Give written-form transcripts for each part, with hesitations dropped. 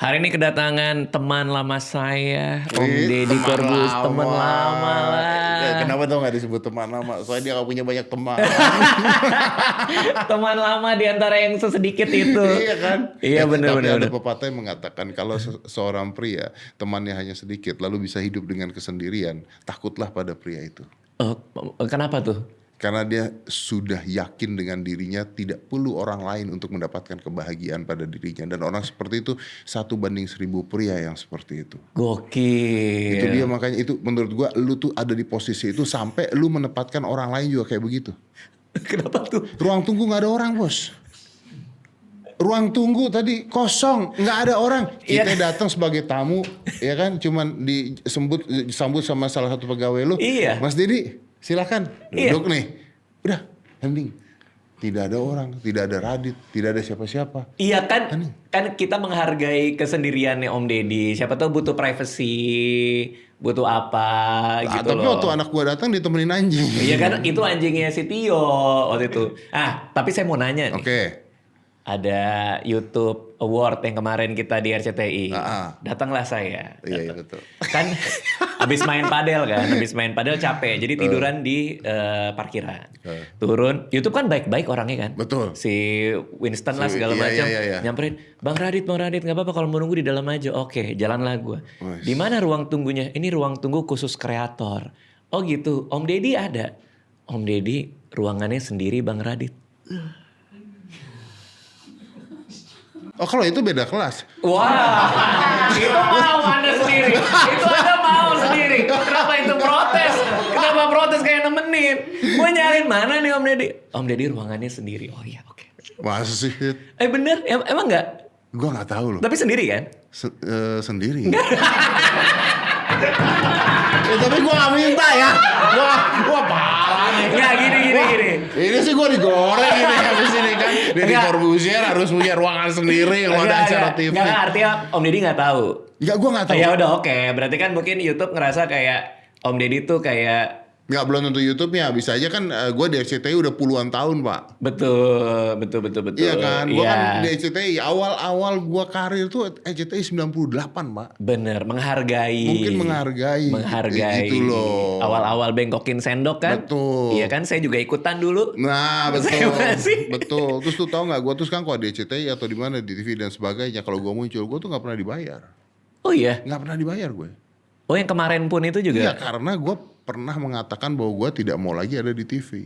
Hari ini kedatangan teman lama saya, Om Wih, Deddy teman Corbuzier, lama. teman lama lah. Kenapa tuh gak disebut teman lama? Soalnya dia gak punya banyak teman. Teman lama di antara yang sesedikit itu. Iya kan? Iya benar. Tapi ada pepatah yang mengatakan kalau seorang pria temannya hanya sedikit lalu bisa hidup dengan kesendirian, takutlah pada pria itu. Oh, kenapa tuh? Karena dia sudah yakin dengan dirinya, tidak perlu orang lain untuk mendapatkan kebahagiaan pada dirinya. Dan orang seperti itu 1/1000 pria yang seperti itu. Gokil. Itu dia, makanya itu menurut gua lu tuh ada di posisi itu sampai lu menempatkan orang lain juga kayak begitu. Kenapa tuh? Ruang tunggu gak ada orang, bos. Ruang tunggu tadi kosong, nggak ada orang. Kita datang sebagai tamu, ya kan? Cuman disambut sama salah satu pegawai lu. Iya. Mas Deddy, silakan duduk nih. Udah, hening. Tidak ada orang, tidak ada Radit, tidak ada siapa-siapa. Iya kan kita menghargai kesendiriannya Om Deddy. Siapa tahu butuh privacy, butuh apa gitu tapi loh. waktu anak gua datang ditemenin anjing. Iya kan itu anjingnya si Tio waktu itu. Tapi saya mau nanya nih. Oke. Ada YouTube Award yang kemarin kita di RCTI. Datanglah saya. Iya betul. Kan habis main padel capek. Jadi tiduran di parkiran. Turun. YouTube kan baik-baik orangnya kan. Betul. Si Winston lah segala macam. Iya. Nyamperin, Bang Radit nggak apa-apa kalau mau nunggu di dalam aja. Oke, jalanlah gue. Di mana ruang tunggunya? Ini ruang tunggu khusus kreator. Oh gitu. Om Deddy ada. Om Deddy ruangannya sendiri Bang Radit. Oh kalau itu beda kelas. Wah, itu mau Anda sendiri. Itu Anda mau sendiri. Kenapa itu protes? Kenapa protes kayak nemenin? Gue nyariin mana nih Om Deddy? Om Deddy ruangannya sendiri. Oh iya, oke. Masa sih? Bener? Emang enggak? Gua nggak tahu loh. Tapi sendiri kan? Sendiri. Tapi gua gak minta ya. Gua parah nih. Enggak, gini. Ini sih gua digoreng ini habis ini kan. Deddy Corbuzier harus punya ruangan sendiri kalau ada acara TV. Enggak, artinya Om Deddy nggak tahu. Enggak, gua nggak tahu. Ya udah oke. Berarti kan mungkin YouTube ngerasa kayak Om Deddy tuh kayak Nggak, belum tentu YouTube-nya. Bisa aja kan gue di RCTI udah puluhan tahun, Pak. Betul. Iya kan? Gue kan di RCTI. Awal-awal gue karir tuh RCTI 98, Pak. Bener, menghargai. Mungkin menghargai. Gitu loh. Awal-awal bengkokin sendok kan? Betul. Iya kan, saya juga ikutan dulu. Nah, betul. Betul. Terus tuh tau gak, gue tuh sekarang kalau di RCTI atau di mana di TV dan sebagainya, kalau gue muncul, gue tuh gak pernah dibayar. Oh iya? Gak pernah dibayar gue. Oh yang kemarin pun itu juga? Iya, karena gue pernah mengatakan bahwa gue tidak mau lagi ada di TV.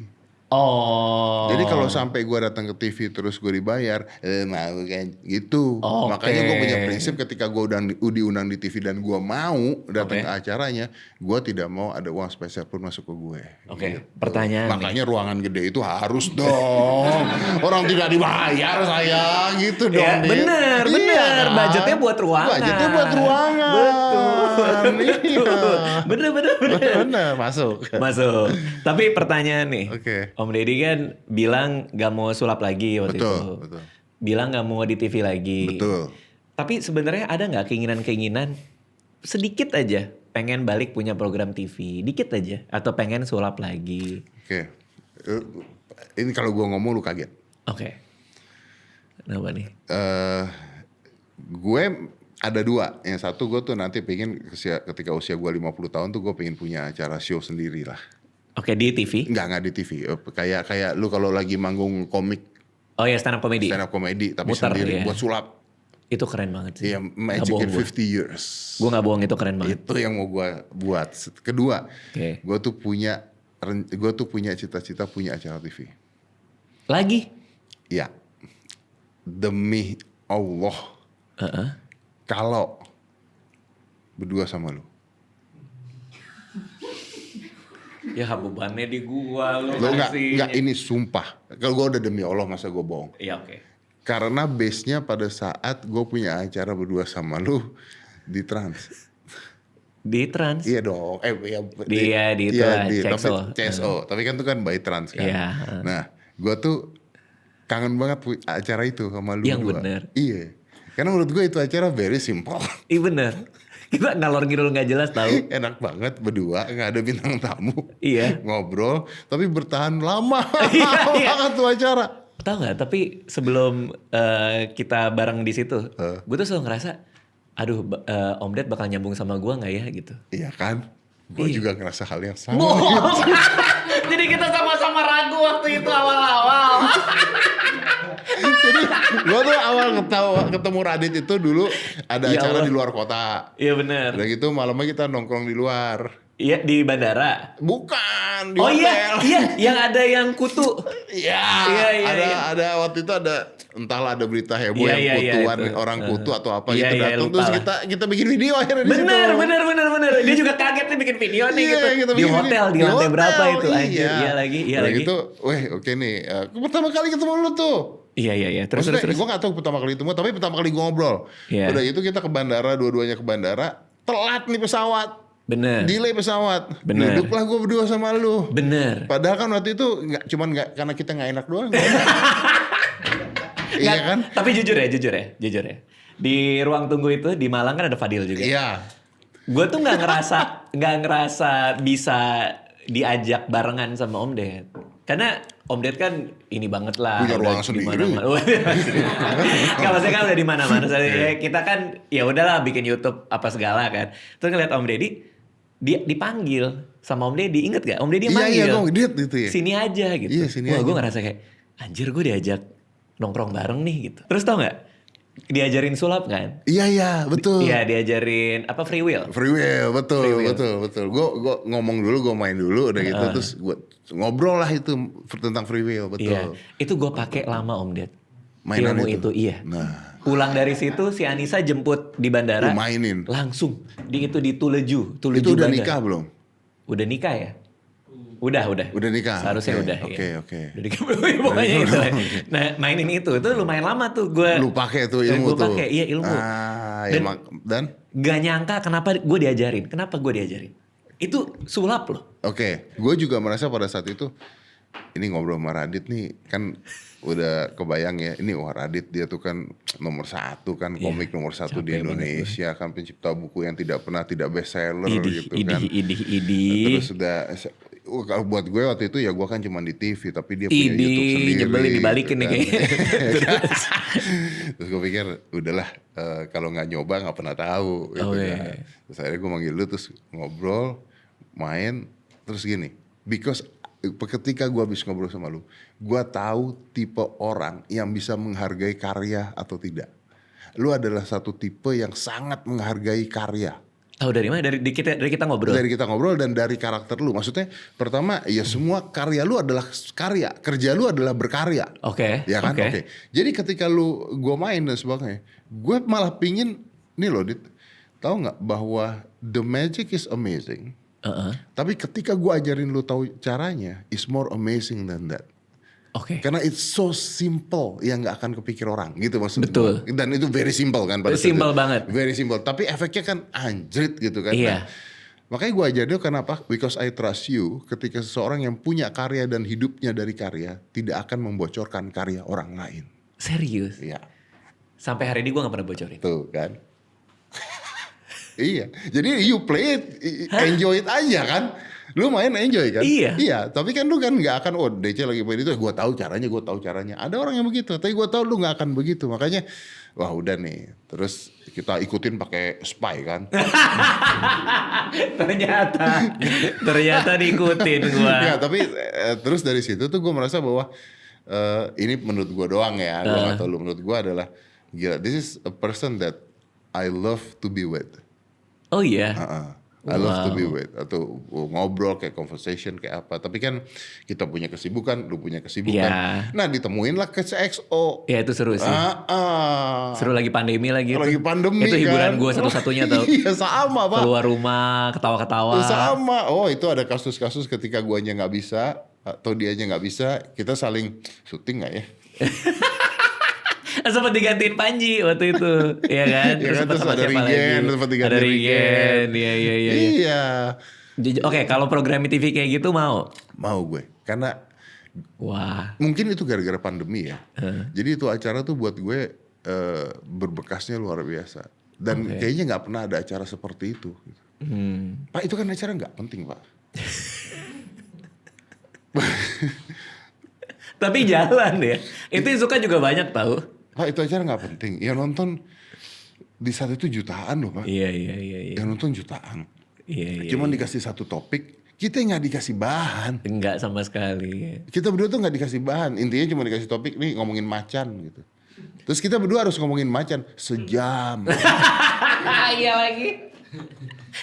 Oh. Jadi kalau sampai gue datang ke TV terus gue dibayar, mau kan gitu. Makanya gue punya prinsip ketika gue diundang di TV dan gue mau datang ke acaranya, gue tidak mau ada uang spesial pun masuk ke gue. Gitu. Pertanyaan. Makanya ruangan gede itu harus dong. Orang tidak dibayar saya gitu dong. Ya, bener. Kan? Budgetnya buat ruangan. Betul. Bener. Masuk. Tapi pertanyaan nih. Oke. Om Deddy kan bilang gak mau sulap lagi waktu itu. Betul. Bilang gak mau di TV lagi. Betul. Tapi sebenarnya ada gak keinginan-keinginan sedikit aja pengen balik punya program TV? Dikit aja. Atau pengen sulap lagi? Oke. Ini kalau gue ngomong lu kaget. Oke. Kenapa nih? Gue ada dua. Yang satu gue tuh nanti pengen ketika usia gue 50 tahun tuh gue pengen punya acara show sendiri lah. Oke, di TV? Enggak di TV. Kayak lu kalau lagi manggung komik. Oh ya, stand up comedy. Stand up comedy tapi Muter, sendiri ya. buat sulap. Itu keren banget sih. Iya, Magic in 50 Years. Gue gak bohong, itu keren banget. Itu yang mau gue buat. Kedua, Oke. gue tuh punya cita-cita punya acara TV. Lagi? Ya. Demi Allah. Kalau berdua sama lu. Ya bebannya di gua lu Enggak, ini sumpah. Kalau gue udah demi Allah masa gue bohong. Iya oke. Karena base-nya pada saat gue punya acara berdua sama lu di Trans. Di Trans? Iya dong. Di CXO. CSO. Tapi kan itu kan by Trans kan. Iya. Nah, gue tuh kangen banget acara itu sama lu yang berdua. bener. Iya. Karena menurut gue itu acara very simple. Iya bener. Kita ngalor ngidul gak jelas tahu. Enak banget berdua, nggak ada bintang tamu. Iya. Ngobrol, tapi bertahan lama. Iya. Banget tuh acara. Tahu nggak? Tapi sebelum kita bareng di situ, gue tuh selalu ngerasa aduh Om Ded bakal nyambung sama gue nggak ya gitu. Iya kan? Gue juga ngerasa hal yang sama. Bohong. Jadi kita sama-sama ragu waktu itu awal-awal. Jadi gue tuh awal ketemu Radit itu dulu ada Ya acara Allah. di luar kota. Iya benar. Udah gitu malamnya kita nongkrong di luar. Iya di bandara. Bukan di Oh hotel. iya, yang ada yang kutu. Iya, Iya. ada waktu itu ada entahlah ada berita heboh Iya, yang iya, kutuan itu. orang kutu atau apa Iya, gitu iya, datang lupa terus lah. kita bikin video akhirnya di situ. Bener. Dia juga kaget nih bikin video nih Iya, gitu. kita Di bikin hotel, video. di lantai berapa itu anjir. Iya. Iya lagi. Udah gitu, weh oke nih. Pertama kali ketemu lu tuh. Iya. Terus. Gue gak tahu pertama kali ketemu, tapi pertama kali gue ngobrol. Iya. Udah gitu kita ke bandara, dua-duanya ke bandara. Telat nih pesawat. Bener. Delay pesawat. Bener. Duduklah gue berdua sama lu. Bener. Padahal kan waktu itu nggak karena kita nggak enak doang. Iya Nggak, kan? Tapi jujur ya. Di ruang tunggu itu di Malang kan ada Fadil juga. Iya. Gue tuh nggak ngerasa bisa diajak barengan sama Om Ded. Karena Om Ded kan ini banget lah. Punya udah ruangan di sendiri. mana-mana. Nggak, maksudnya kan udah di mana-mana. Ya, kita kan ya udahlah bikin YouTube apa segala kan. Terus ngeliat Om Deddy, dia dipanggil sama Om Deddy. Ingat gak? Om Deddy manggil. Iya, gue liat itu ya. Sini aja gitu. Iya, sini Wah, aja. gue ngerasa kayak anjir gue diajak nongkrong bareng nih gitu. Terus tau gak? Diajarin sulap kan? Iya, betul. Iya, diajarin apa free will. Free will, betul. Free will. Gue ngomong dulu, gue main dulu, udah gitu terus gue ngobrol lah itu tentang free will, betul. Iya, itu gue pakai lama Om Ded. Mainan Ilmu itu? iya. Nah. Pulang dari situ si Anissa jemput di bandara. Lu mainin. Langsung di Tuleju Itu udah bandara. nikah belum? Udah nikah ya? Udah. Udah nikah. Seharusnya Oke, udah. oke, ya. oke. Udah nikah belum? Pokoknya itu. Nah, mainin itu lumayan lama tuh gue. Lu pakai tuh ilmu Gue tuh. pakai, iya ilmu. Dan Gak nyangka kenapa gue diajarin. Kenapa gue diajarin? Itu sulap loh. oke, gue juga merasa pada saat itu ini ngobrol sama Radit nih kan udah kebayang ya ini wah Radit dia tuh kan nomor satu kan komik nomor satu di capek banget Indonesia kan pencipta buku yang tidak bestseller gitu kan. Idih. Terus udah kalau buat gue waktu itu ya gue kan cuma di TV tapi dia punya YouTube sendiri. Nyebelin dibalikin gitu nih kayaknya. Terus gue pikir udahlah kalau nggak nyoba nggak pernah tahu gitu kan. Terus akhirnya gue manggil lu terus ngobrol main terus gini because ketika gue habis ngobrol sama lu gue tahu tipe orang yang bisa menghargai karya atau tidak. Lu adalah satu tipe yang sangat menghargai karya. Tahu dari mana? Dari kita ngobrol. Dari kita ngobrol dan dari karakter lu. Maksudnya pertama ya semua karya lu adalah karya. Kerja lu adalah berkarya. Oke. Ya kan? Oke. Jadi ketika gue main dan sebagainya. Gue malah pingin. Nih loh Dit. Tahu gak bahwa the magic is amazing. Tapi ketika gue ajarin lu tahu caranya. Is more amazing than that. Oke. Karena it's so simple yang nggak akan kepikir orang gitu maksudnya. Betul. Dan itu very simple kan pada Simple saat itu. banget. Very simple. Tapi efeknya kan anjrit gitu kan. Iya. Nah, makanya gue ajarin lu kenapa? Because I trust you. Ketika seseorang yang punya karya dan hidupnya dari karya tidak akan membocorkan karya orang lain. Serius? Iya. Sampai hari ini gue gak pernah bocorin. Tuh kan. Iya. Jadi you play it, enjoy it aja kan. Lu main enjoy kan? Iya. Tapi kan lu kan nggak akan DC lagi main itu. Gue tahu caranya. Ada orang yang begitu. Tapi gue tahu lu nggak akan begitu. Makanya, wah udah nih. Terus kita ikutin pakai spy kan? ternyata diikutin gue. Ya, tapi terus dari situ tuh gue merasa bahwa ini menurut gue doang ya. Gue nggak tahu lu. Menurut gue adalah gila. This is a person that I love to be with. Oh iya. I love to be with atau ngobrol kayak conversation kayak apa. Tapi kan kita punya kesibukan, lu punya kesibukan. Yeah. Nah ditemuin lah ke CXO. Ya itu seru sih. Seru lagi pandemi lagi. Lagi pandemi itu kan. hiburan gue satu-satunya tau. Iya sama Pak. Keluar rumah ketawa-ketawa. Sama. Oh itu ada kasus-kasus ketika guanya nggak bisa atau dianya nggak bisa, kita saling syuting nggak ya? Sempat digantiin Panji waktu itu, ya kan? Ya kan terus ada Regen, sempat diganti ada Regen, iya. Iya. Oke, kalau program TV kayak gitu mau? Mau gue, karena wah, mungkin itu gara-gara pandemi ya. Jadi itu acara tuh buat gue berbekasnya luar biasa. Dan kayaknya nggak pernah ada acara seperti itu. Pak itu kan acara nggak penting Pak. Tapi jalan ya. Itu yang suka juga banyak tahu. Pak itu acara nggak penting. Ya nonton Di saat itu jutaan loh Pak. Iya. Yang nonton jutaan. Iya. Cuman dikasih satu topik, kita nggak dikasih bahan. Enggak sama sekali. Kita berdua tuh nggak dikasih bahan. Intinya cuma dikasih topik nih ngomongin macan gitu. Terus kita berdua harus ngomongin macan sejam. Iya lagi.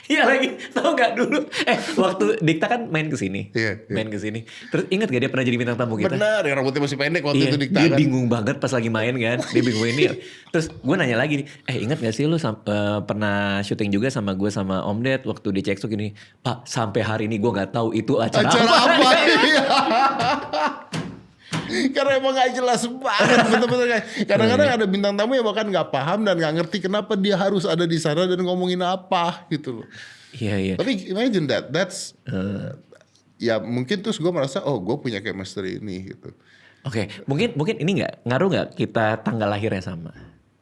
Iya lagi, tau gak dulu? Waktu Dikta kan main ke sini, main ke sini. Terus ingat gak dia pernah jadi bintang tamu kita? Benar, yang rambutnya masih pendek waktu itu Dikta dia kan. bingung banget pas lagi main kan, dia bingung ini. Terus gue nanya lagi nih, ingat gak sih lu pernah syuting juga sama gue sama Om Ded waktu di Cekso gini, Pak sampai hari ini gue gak tahu itu acara apa. Karena emang gak jelas banget bener-bener kayak kadang-kadang ada bintang tamu yang bahkan gak paham dan gak ngerti kenapa dia harus ada di sana dan ngomongin apa gitu loh. Iya. Tapi imagine that's ya mungkin terus gue merasa gue punya chemistry ini gitu. Oke, mungkin ini ngaruh nggak kita tanggal lahirnya sama?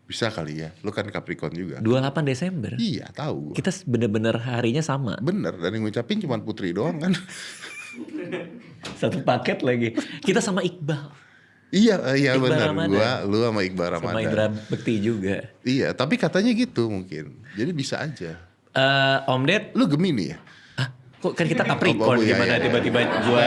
Bisa kali ya, lu kan Capricorn juga. 28 Desember. Iya tahu gue. Kita bener-bener harinya sama. Bener, dan yang ngucapin cuma Putri doang kan. Satu paket lagi. Kita sama Iqbal. Iya benar. Lu sama Iqbal Ramadan. Sama Indra Bekti juga. Iya, tapi katanya gitu mungkin. Jadi bisa aja. Om Ded, Lu Gemini ya? Hah? Kok kan kita Capricorn iya, gimana iya. tiba-tiba gua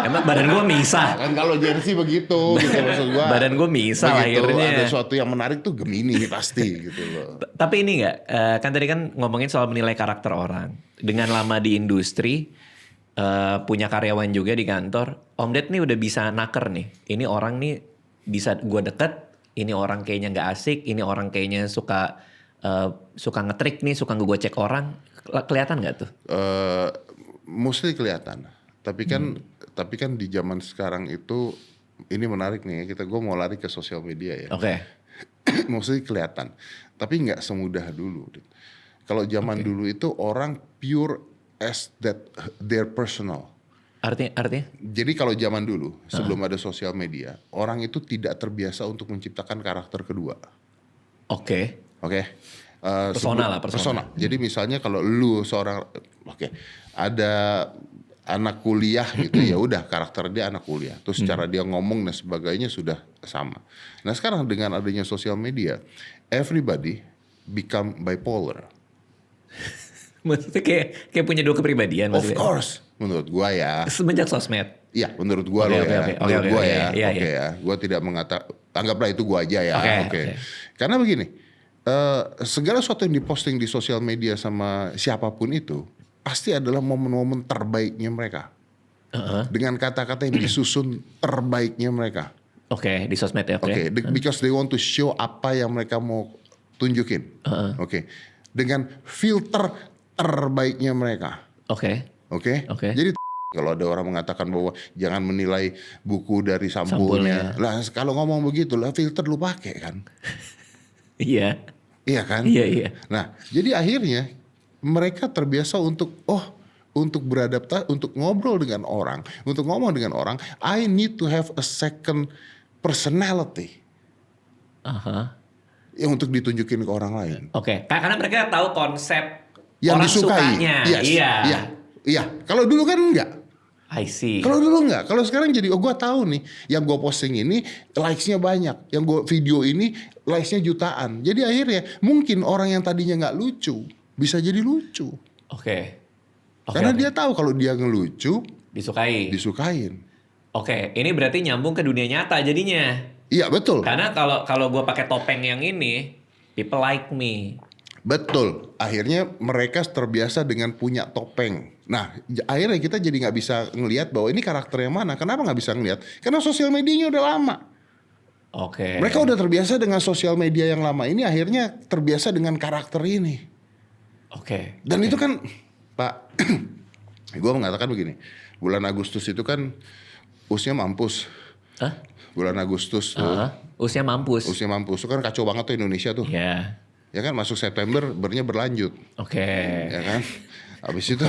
emang badan gua misah. Kan kalau jersey begitu gitu maksud gua. Badan gua misah lahirnya. Ada sesuatu yang menarik tuh Gemini pasti gitu loh. Tapi ini enggak, kan tadi kan ngomongin soal menilai karakter orang. Dengan lama di industri, punya karyawan juga di kantor, Om Ded nih udah bisa naker nih. Ini orang nih bisa gua deket, ini orang kayaknya nggak asik, ini orang kayaknya suka ngetrik nih, suka ngegocek orang. Kelihatan nggak tuh? Mostly kelihatan. Tapi kan di zaman sekarang itu ini menarik nih ya. Gue mau lari ke sosial media ya. Oke. Mostly kelihatan. Tapi nggak semudah dulu. Kalau zaman dulu itu orang pure as that their personal. Artinya? Jadi kalau zaman dulu sebelum ada sosial media, orang itu tidak terbiasa untuk menciptakan karakter kedua. Oke. Persona. Jadi misalnya kalau lu seorang ada anak kuliah gitu ya udah karakter dia anak kuliah. Terus cara dia ngomong dan sebagainya sudah sama. Nah, sekarang dengan adanya sosial media, everybody become bipolar. Maksudnya kayak punya dua kepribadian Of maksudnya. course, menurut gua ya. Semenjak sosmed. Iya, menurut gua Menurut gua ya. Gua tidak anggaplah itu gua aja ya. Oke. Karena begini, segala sesuatu yang diposting di sosial media sama siapapun itu pasti adalah momen-momen terbaiknya mereka. Dengan kata-kata yang disusun terbaiknya mereka. Oke, di sosmed ya. Oke, because they want to show apa yang mereka mau tunjukin. Oke. Dengan filter terbaiknya mereka. Oke. Jadi kalau ada orang mengatakan bahwa jangan menilai buku dari sampulnya. Lah kalau ngomong begitu lah filter lu pakai kan. Iya. Iya kan? Iya. Nah, jadi akhirnya mereka terbiasa untuk beradaptasi, untuk ngobrol dengan orang, untuk ngomong dengan orang, I need to have a second personality. Yang untuk ditunjukin ke orang lain. Oke. Karena mereka tahu konsep yang orang disukai. sukanya. Iya. Kalau dulu kan enggak. I see. Kalau dulu enggak. Kalau sekarang jadi gue tahu nih, yang gue posting ini likes-nya banyak, yang gue video ini likes-nya jutaan. Jadi akhirnya mungkin orang yang tadinya nggak lucu bisa jadi lucu. Oke. Karena dia tahu kalau dia ngelucu disukain. Oke, ini berarti nyambung ke dunia nyata jadinya. Iya betul. Karena kalau gue pakai topeng yang ini, people like me. Betul. Akhirnya mereka terbiasa dengan punya topeng. Nah, akhirnya kita jadi nggak bisa ngelihat bahwa ini karakter yang mana. Kenapa nggak bisa ngelihat? Karena sosial medianya udah lama. Oke. Mereka udah terbiasa dengan sosial media yang lama ini. Akhirnya terbiasa dengan karakter ini. Oke. Dan itu kan, Pak, gue mengatakan begini. Bulan Agustus itu kan usia mampus. Hah? Bulan Agustus tuh. Usia mampus. Usia mampus itu kan kacau banget tuh Indonesia tuh. Iya. Ya kan masuk September bernya berlanjut. Oke. Ya kan. Habis itu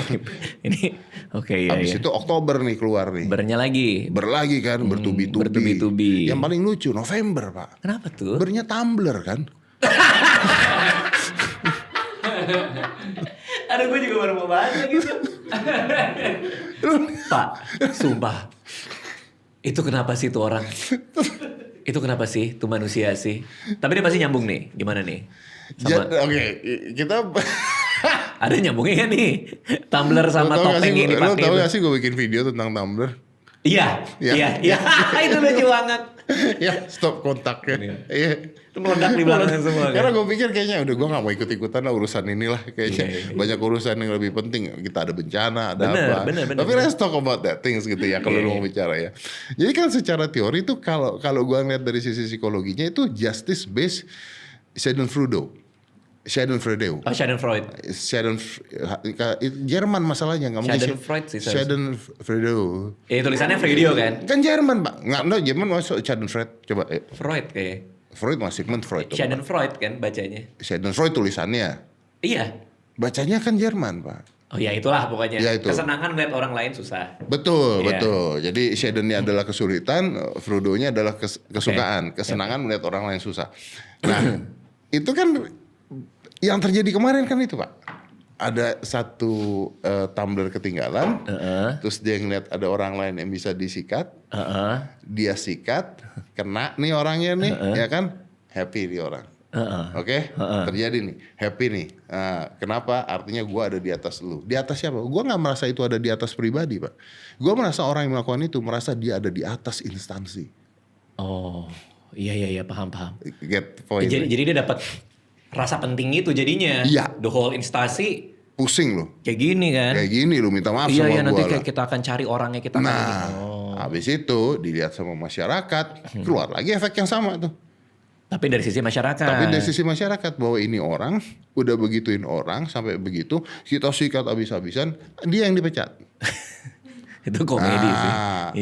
ini iya. Habis itu Oktober nih keluar nih. Berlagi kan bertubi-tubi. Yang paling lucu November, Pak. Kenapa tuh? Bernya tumbler kan. Aduh, gue juga baru mau bahas gitu. Pak, sumpah. Itu kenapa sih tuh orang? Itu kenapa sih tuh manusia sih? Tapi dia pasti nyambung nih. Gimana nih? Oke, kita Ada nyambungnya nih. Tumblr sama topeng yang dipakai. Lo tau gak sih gue bikin video tentang Tumblr? Iya. Itu lucu banget. Ya, stop kontaknya. Iya. Itu meledak di belakang semua. Karena gue pikir kayaknya udah gue gak mau ikut-ikutan lah urusan inilah. Kayaknya banyak urusan yang lebih penting. Kita ada bencana, ada bener, apa. Tapi let's talk about that things gitu ya. Kalau lu mau bicara ya. Jadi kan secara teori tuh kalau gue ngeliat dari sisi psikologinya itu justice based Schadenfreude. Oh, Schadenfreude. Jerman masalahnya nggak mungkin. Schadenfreude sih. Schadenfreude. Tulisannya Freudio kan? Kan Jerman pak, nggak Jerman masuk Schadenfreude. Coba. Freud kayaknya. Freud masih Sigmund Freud. Schadenfreude kan bacanya. Schadenfreude tulisannya. Iya. Bacanya kan Jerman pak. Oh ya itulah pokoknya. Ya, itu. Kesenangan melihat orang lain susah. Betul. Jadi Schadennya adalah kesulitan, Freudonya adalah kesukaan, kesenangan melihat orang lain susah. Nah itu kan yang terjadi kemarin kan itu pak. Ada satu tumbler ketinggalan, terus dia ngeliat ada orang lain yang bisa disikat, dia sikat, kena nih orangnya nih, ya kan, happy nih orang, oke, terjadi nih, happy nih. Kenapa? Artinya gue ada di atas lu. Di atas siapa? Gue nggak merasa itu ada di atas pribadi pak. Gue merasa orang yang melakukan itu merasa dia ada di atas instansi. Oh, iya paham. Get point. Jadi dia dapat rasa penting itu jadinya. Iya. The whole instansi pusing loh. kayak gini kan. Kayak gini lu minta maaf sama Iya nanti gua kayak kita akan cari orangnya kita habis itu dilihat sama masyarakat, keluar lagi efek yang sama tuh. Tapi dari sisi masyarakat. Tapi dari sisi masyarakat bahwa ini orang udah begituin orang sampai begitu, kita sikat habis-habisan, dia yang dipecat. Itu komedi sih.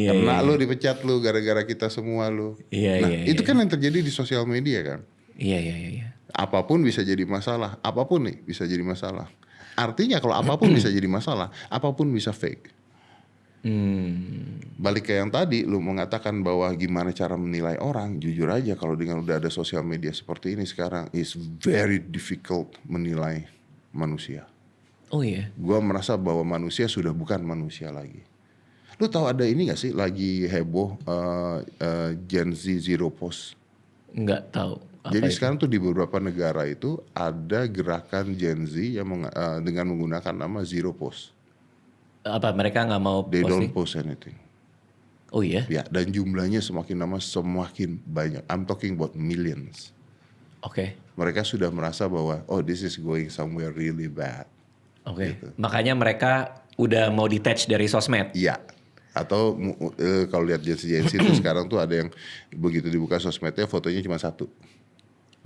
Kena lu dipecat lu gara-gara kita semua lu. Itu kan yang terjadi di sosial media kan. Iya. Apapun bisa jadi masalah, apapun nih bisa jadi masalah. Artinya kalau apapun bisa jadi masalah, apapun bisa fake. Balik ke yang tadi, lu mengatakan bahwa gimana cara menilai orang, jujur aja kalau dengan udah ada sosial media seperti ini sekarang, is very difficult menilai manusia. Oh iya? Gua merasa bahwa manusia sudah bukan manusia lagi. Lu tahu ada ini gak sih lagi heboh Gen Z Zero Post? Nggak tahu. Jadi sekarang tuh di beberapa negara itu ada gerakan Gen Z yang dengan menggunakan nama Zero Post. Apa mereka nggak mau They don't post anything. Oh iya? Ya, dan jumlahnya semakin lama semakin banyak. I'm talking about millions. Oke. Mereka sudah merasa bahwa this is going somewhere really bad. Oke. Gitu. Makanya mereka udah mau detach dari sosmed. Iya. Atau kalau lihat Gen Z itu sekarang tuh ada yang begitu dibuka sosmednya fotonya cuma satu.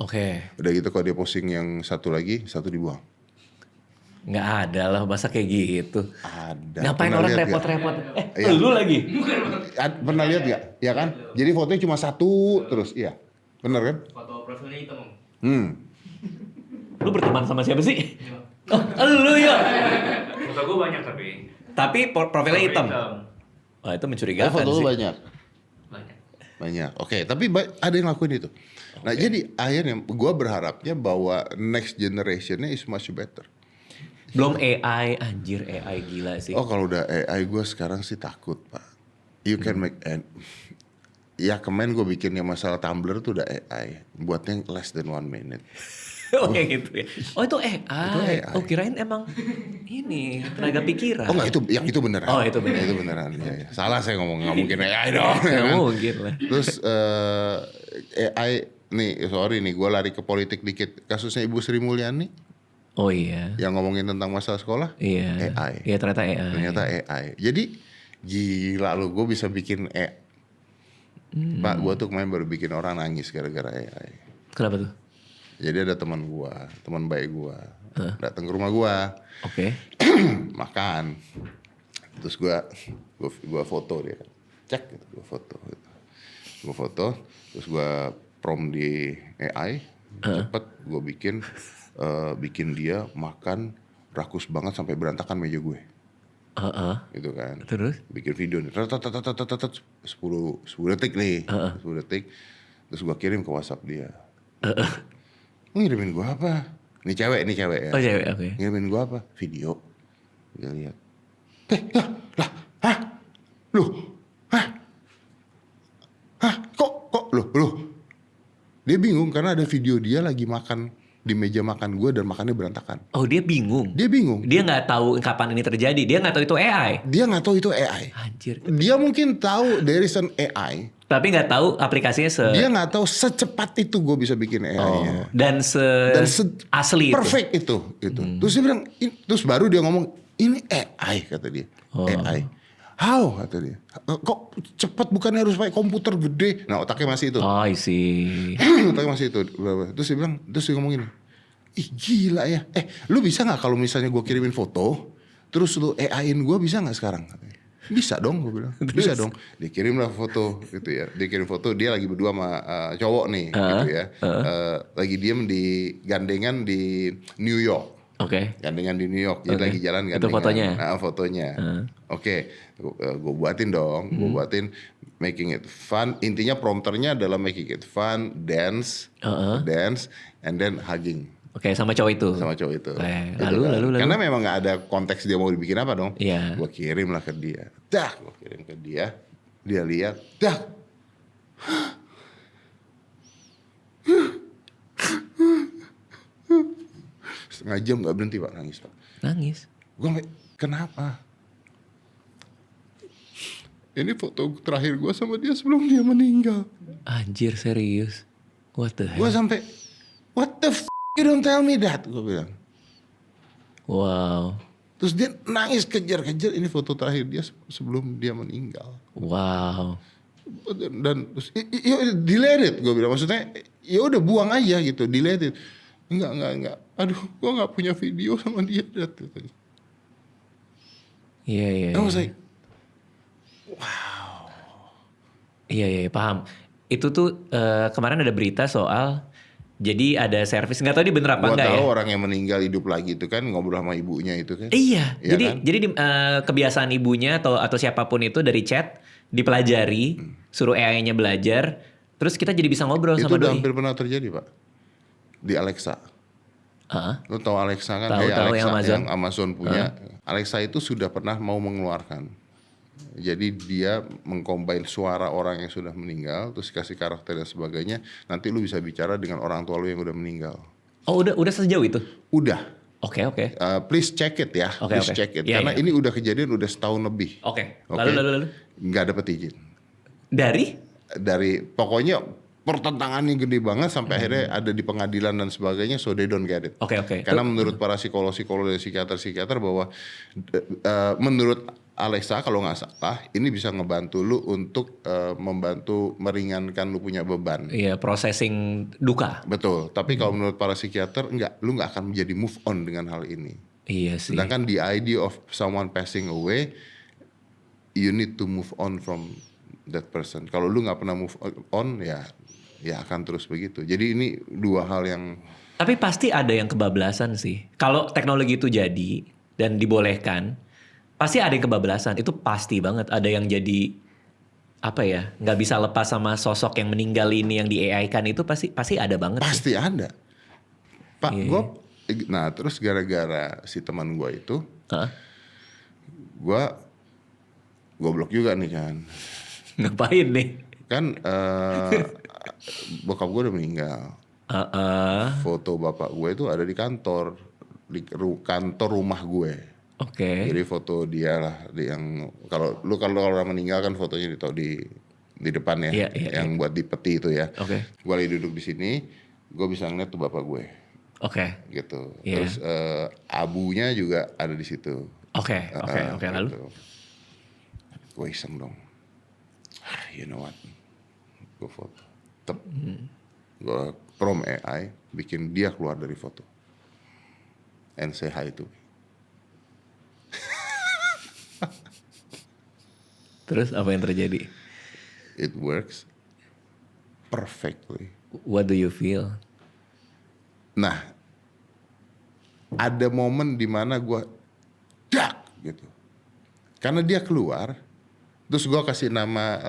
Oke. Udah gitu kalau dia posting yang satu lagi, satu dibuang. Nggak ada lah, masa kayak gitu. Ada. Ngapain orang repot-repot? Iya. Lu lagi? Pernah lihat gak? Ya kan? Jadi fotonya cuma satu terus, iya. Bener kan? Foto profilnya hitam. Lu berteman sama siapa sih? Oh, lu ya? Foto gue banyak tapi. Tapi profilnya hitam? Wah itu mencurigakan foto sih. lu banyak. Oke, tapi ada yang lakuin itu. Nah jadi akhirnya gue berharapnya bahwa next generationnya is much better. Belum AI, anjir AI gila sih. Oh kalau udah AI gue sekarang sih takut pak. You can make ya kemarin gue bikinnya masalah Tumblr tuh udah AI. Buatnya less than 1 minute. Oh kayak gitu ya. Oh itu AI. Itu AI. Oh kirain emang ini tenaga pikiran. Oh enggak itu beneran. Oh itu beneran. Itu beneran. Ya. Salah saya ngomong nggak mungkin AI dong. Nggak mungkin lah. Terus AI nih sorry nih gue lari ke politik dikit. Kasusnya Ibu Sri Mulyani. Oh iya. Yang ngomongin tentang masalah sekolah. Iya. AI. Iya ternyata AI. Ternyata AI. Jadi gila lu gue bisa bikin Pak gue tuh kemarin baru bikin orang nangis gara-gara AI. Kenapa tuh? Jadi ada teman baik gue, datang ke rumah gue, makan, terus gue foto dia, cek gitu, gue foto, terus gue prompt di AI, cepet gue bikin dia makan rakus banget sampai berantakan meja gue, gitu kan, Terus? bikin video nih, 10 detik nih, 10 detik, terus gue kirim ke WhatsApp dia. Ngirimin gue apa? Ini cewek ya. Oh cewek, oke. Ngirimin gue apa? Video. Dia lihat. Kok, loh. Dia bingung karena ada video dia lagi makan di meja makan gue dan makannya berantakan. Oh, dia bingung. Dia bingung. Dia nggak tahu kapan ini terjadi. Dia nggak tahu itu AI. Dia nggak tahu itu AI. Anjir. Dia mungkin tahu there is an AI. Tapi nggak tahu aplikasinya Dia nggak tahu secepat itu gue bisa bikin AI-nya. Dan asli perfect itu. Terus dia bilang, terus baru dia ngomong ini AI kata dia. AI. How kata dia. Kok cepat bukannya harus pakai komputer gede. Nah otaknya masih itu. Oh, I see. Otaknya masih itu. Terus dia bilang, terus dia ngomong gini. Ih gila ya. Lu bisa gak kalau misalnya gue kirimin foto. Terus lu AI-in gue bisa gak sekarang? Bisa dong gue bilang. Bisa dong. Dikirim lah foto gitu ya. Dikirim foto dia lagi berdua sama cowok nih gitu ya. Lagi diem di gandengan di New York. Oke. Gandengan di New York. Jadi lagi jalan gandengan. Itu fotonya? Nah fotonya. Oke. Gue buatin dong. Gue buatin making it fun. Intinya prompternya adalah making it fun, dance, and then hugging. Oke, sama cowok itu. Sama cowok itu. Gitu lalu. Karena memang gak ada konteks dia mau dibikin apa dong. Iya. Gue kirim lah ke dia. Gue kirim ke dia. Dia lihat. Setengah jam gak berhenti Pak nangis Pak. Nangis? Gue sampai kenapa? Ini foto terakhir gue sama dia sebelum dia meninggal. Anjir, serius? What the hell? Gue sampai what the you don't tell me that, gue bilang. Wow. Terus dia nangis kejar-kejar, ini foto terakhir dia sebelum dia meninggal. Wow. Dan terus delete it, gue bilang. Maksudnya ya udah buang aja gitu, delete it. Enggak. Aduh, gue nggak punya video sama dia. Iya. I was like, Iya, paham. Itu tuh kemarin ada berita soal jadi ada servis, nggak tahu ini bener apa enggak ya. Gua tahu orang yang meninggal hidup lagi itu kan ngobrol sama ibunya itu kan. Iya, ya jadi kan? Kebiasaan ibunya atau siapapun itu dari chat dipelajari, suruh AI-nya belajar, terus kita jadi bisa ngobrol itu sama udah doi. hampir pernah terjadi Pak. Di Alexa. Lu tahu Alexa kan? Tahu Alexa yang yang Amazon punya. Alexa itu sudah pernah mau mengeluarkan. Jadi dia mengcombine suara orang yang sudah meninggal, terus kasih karakter dan sebagainya. Nanti lu bisa bicara dengan orang tua lu yang udah meninggal. Oh udah sejauh itu? Udah. Oke. Please check it ya. Please check it. Iya, Karena ini udah kejadian udah setahun lebih. Oke. Lalu? Nggak dapet izin. Dari? Pokoknya pertentangannya gede banget sampai akhirnya ada di pengadilan dan sebagainya, so they don't get it. Oke. Karena menurut para psikolog dan psikiater bahwa menurut Alexa kalau nggak salah ini bisa ngebantu lu untuk membantu meringankan lu punya beban. Iya, processing duka. Betul. Tapi kalau menurut para psikiater lu nggak akan menjadi move on dengan hal ini. Iya sih. Sedangkan the idea of someone passing away, you need to move on from that person. Kalau lu nggak pernah move on ya akan terus begitu. Jadi ini dua hal yang. Tapi pasti ada yang kebablasan sih. Kalau teknologi itu jadi dan dibolehkan, pasti ada yang kebablasan. Itu pasti banget. Ada yang jadi apa ya? Nggak bisa lepas sama sosok yang meninggal ini yang di AI kan itu pasti ada banget. Pasti sih. ada. Pak, nah terus gara-gara si teman gue itu, gue goblok juga nih kan. Ngapain nih? Kan bokap gue udah meninggal. Foto bapak gue itu ada di kantor rumah gue. Oke. Jadi foto dia lah yang kalau orang meninggal kan fotonya ditaruh di depan ya, yang buat di peti itu ya. Oke. Gue lagi duduk di sini, gue bisa ngeliat tuh bapak gue. Oke. Gitu. Yeah. Terus abunya juga ada di situ. Oke. Lalu? Gitu. Gue iseng dong. You know what? Gue foto. Gue prom AI bikin dia keluar dari foto. And say hi to me. Terus apa yang terjadi? It works perfectly. What do you feel? Nah, ada momen di mana gue gitu. Karena dia keluar, terus gue kasih nama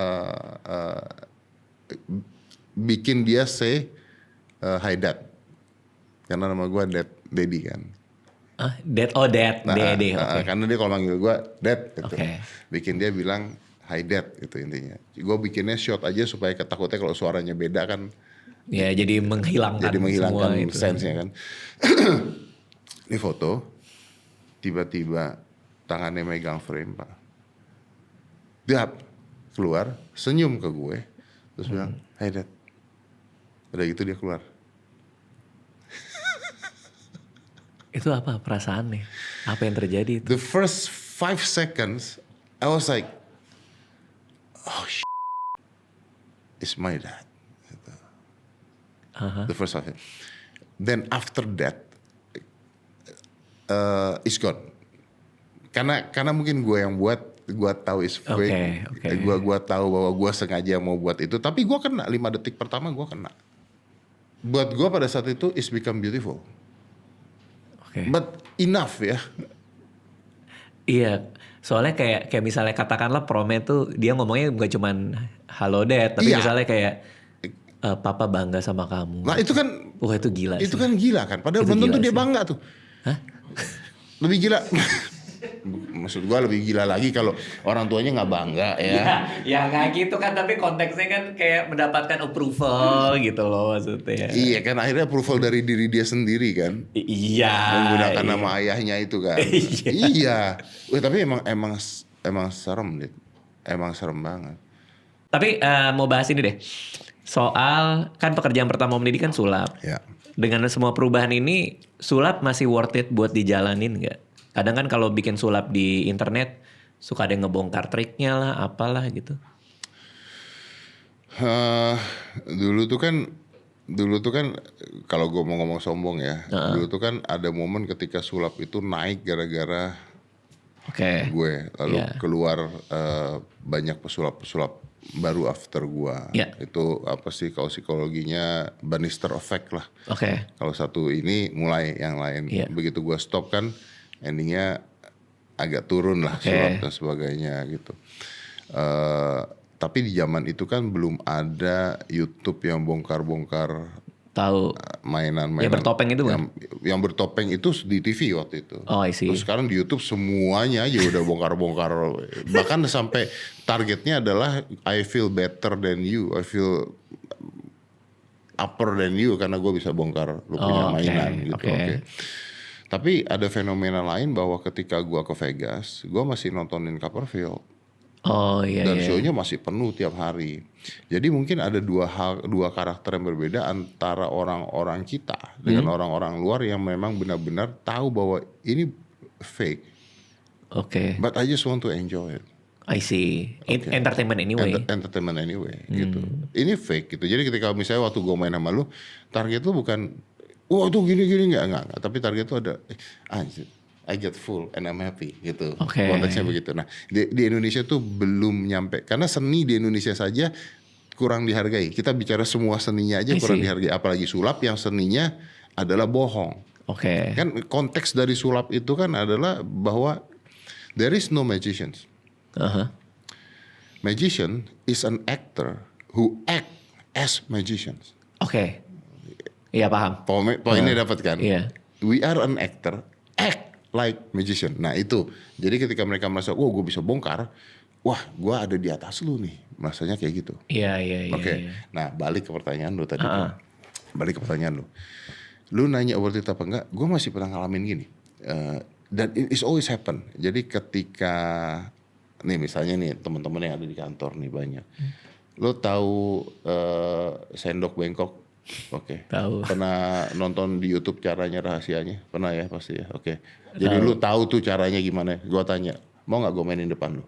bikin dia say hi dad. Karena nama gue Daddy kan. Dad. Daddy. Okay. Karena dia kalau manggil gue Dad gitu. Okay. Bikin dia bilang hi dad gitu intinya. Gue bikinnya short aja supaya ketakutnya kalau suaranya beda kan Ya jadi menghilangkan semua itu. sense-nya kan. Ini foto, tiba-tiba tangannya megang frame Pak. Dia keluar, senyum ke gue, terus bilang, "Hey Dad." Udah gitu dia keluar. Itu apa perasaannya? Apa yang terjadi itu? The first 5 seconds, I was like, oh shit, it's my dad. Gitu. The first 5 seconds. Then after that, it's gone. Karena mungkin gue yang buat, gue tahu is fake. Okay. Gue tahu bahwa gue sengaja mau buat itu, tapi gue kena 5 detik pertama gue kena. Buat gue pada saat itu it's become beautiful. Okay. But enough ya. Iya, soalnya kayak misalnya katakanlah Prome tuh dia ngomongnya bukan cuman halo Dad, tapi misalnya kayak Papa bangga sama kamu. Nah itu kan, wah itu gila sih. Itu kan gila kan, padahal belum tentu dia bangga tuh. Hah? Lebih gila. Maksud gue lebih gila lagi kalau orang tuanya nggak bangga ya. Ya nggak gitu kan, tapi konteksnya kan kayak mendapatkan approval gitu loh maksudnya. Iya kan, akhirnya approval dari diri dia sendiri kan. Iya. Menggunakan nama ayahnya itu kan. Iya. Wah, tapi emang serem deh. Emang serem banget. Tapi mau bahas ini deh. Soal kan pekerjaan pertama Om Deddy kan sulap. Ya. Dengan semua perubahan ini, sulap masih worth it buat dijalanin nggak? Kadang kan kalau bikin sulap di internet suka ada yang ngebongkar triknya lah, apalah gitu. Dulu tuh kan kalau gue mau ngomong sombong ya, dulu tuh kan ada momen ketika sulap itu naik gara-gara gue, lalu keluar banyak pesulap-pesulap baru after gue. Itu apa sih kalau psikologinya Bannister effect lah. Kalau satu ini mulai yang lain. Begitu gue stop kan endingnya agak turun lah sulap dan sebagainya gitu. Tapi di zaman itu kan belum ada YouTube yang bongkar-bongkar mainan-mainan yang bertopeng itu kan? Yang bertopeng itu di TV waktu itu. Oh, I see. Terus sekarang di YouTube semuanya aja udah bongkar-bongkar. Bahkan sampai targetnya adalah I feel better than you, I feel upper than you karena gue bisa bongkar lu punya mainan gitu. Tapi ada fenomena lain bahwa ketika gue ke Vegas, gue masih nontonin Copperfield. Dan show-nya masih penuh tiap hari. Jadi mungkin ada dua karakter yang berbeda antara orang-orang kita dengan orang-orang luar yang memang benar-benar tahu bahwa ini fake. But I just want to enjoy it. I see. Entertainment anyway. Entertainment anyway gitu. Ini fake gitu. Jadi ketika misalnya waktu gue main sama lu, target lu bukan wah tuh gini-gini enggak. Tapi target tuh ada anjir. I get full and I'm happy gitu. Konteksnya begitu. Nah di Indonesia tuh belum nyampe. Karena seni di Indonesia saja kurang dihargai. Kita bicara semua seninya aja kurang dihargai. Apalagi sulap yang seninya adalah bohong. Kan konteks dari sulap itu kan adalah bahwa there is no magicians. Magician is an actor who act as magicians. Iya paham. Poinnya dapat kan? We are an actor, act like magician. Nah itu, jadi ketika mereka merasa, wah gue bisa bongkar, wah gue ada di atas lu nih, rasanya kayak gitu. Iya. Nah balik ke pertanyaan lu tadi. Balik ke pertanyaan lu. Lu nanya worth it apa enggak? Gue masih pernah ngalamin gini. Dan it's always happen. Jadi ketika nih misalnya nih teman-teman yang ada di kantor nih banyak. Lu tahu sendok bengkok? Tahu. Pernah nonton di YouTube caranya rahasianya? Pernah ya pasti ya. Jadi lu tahu tuh caranya gimana? Gua tanya, mau nggak gue mainin depan lu?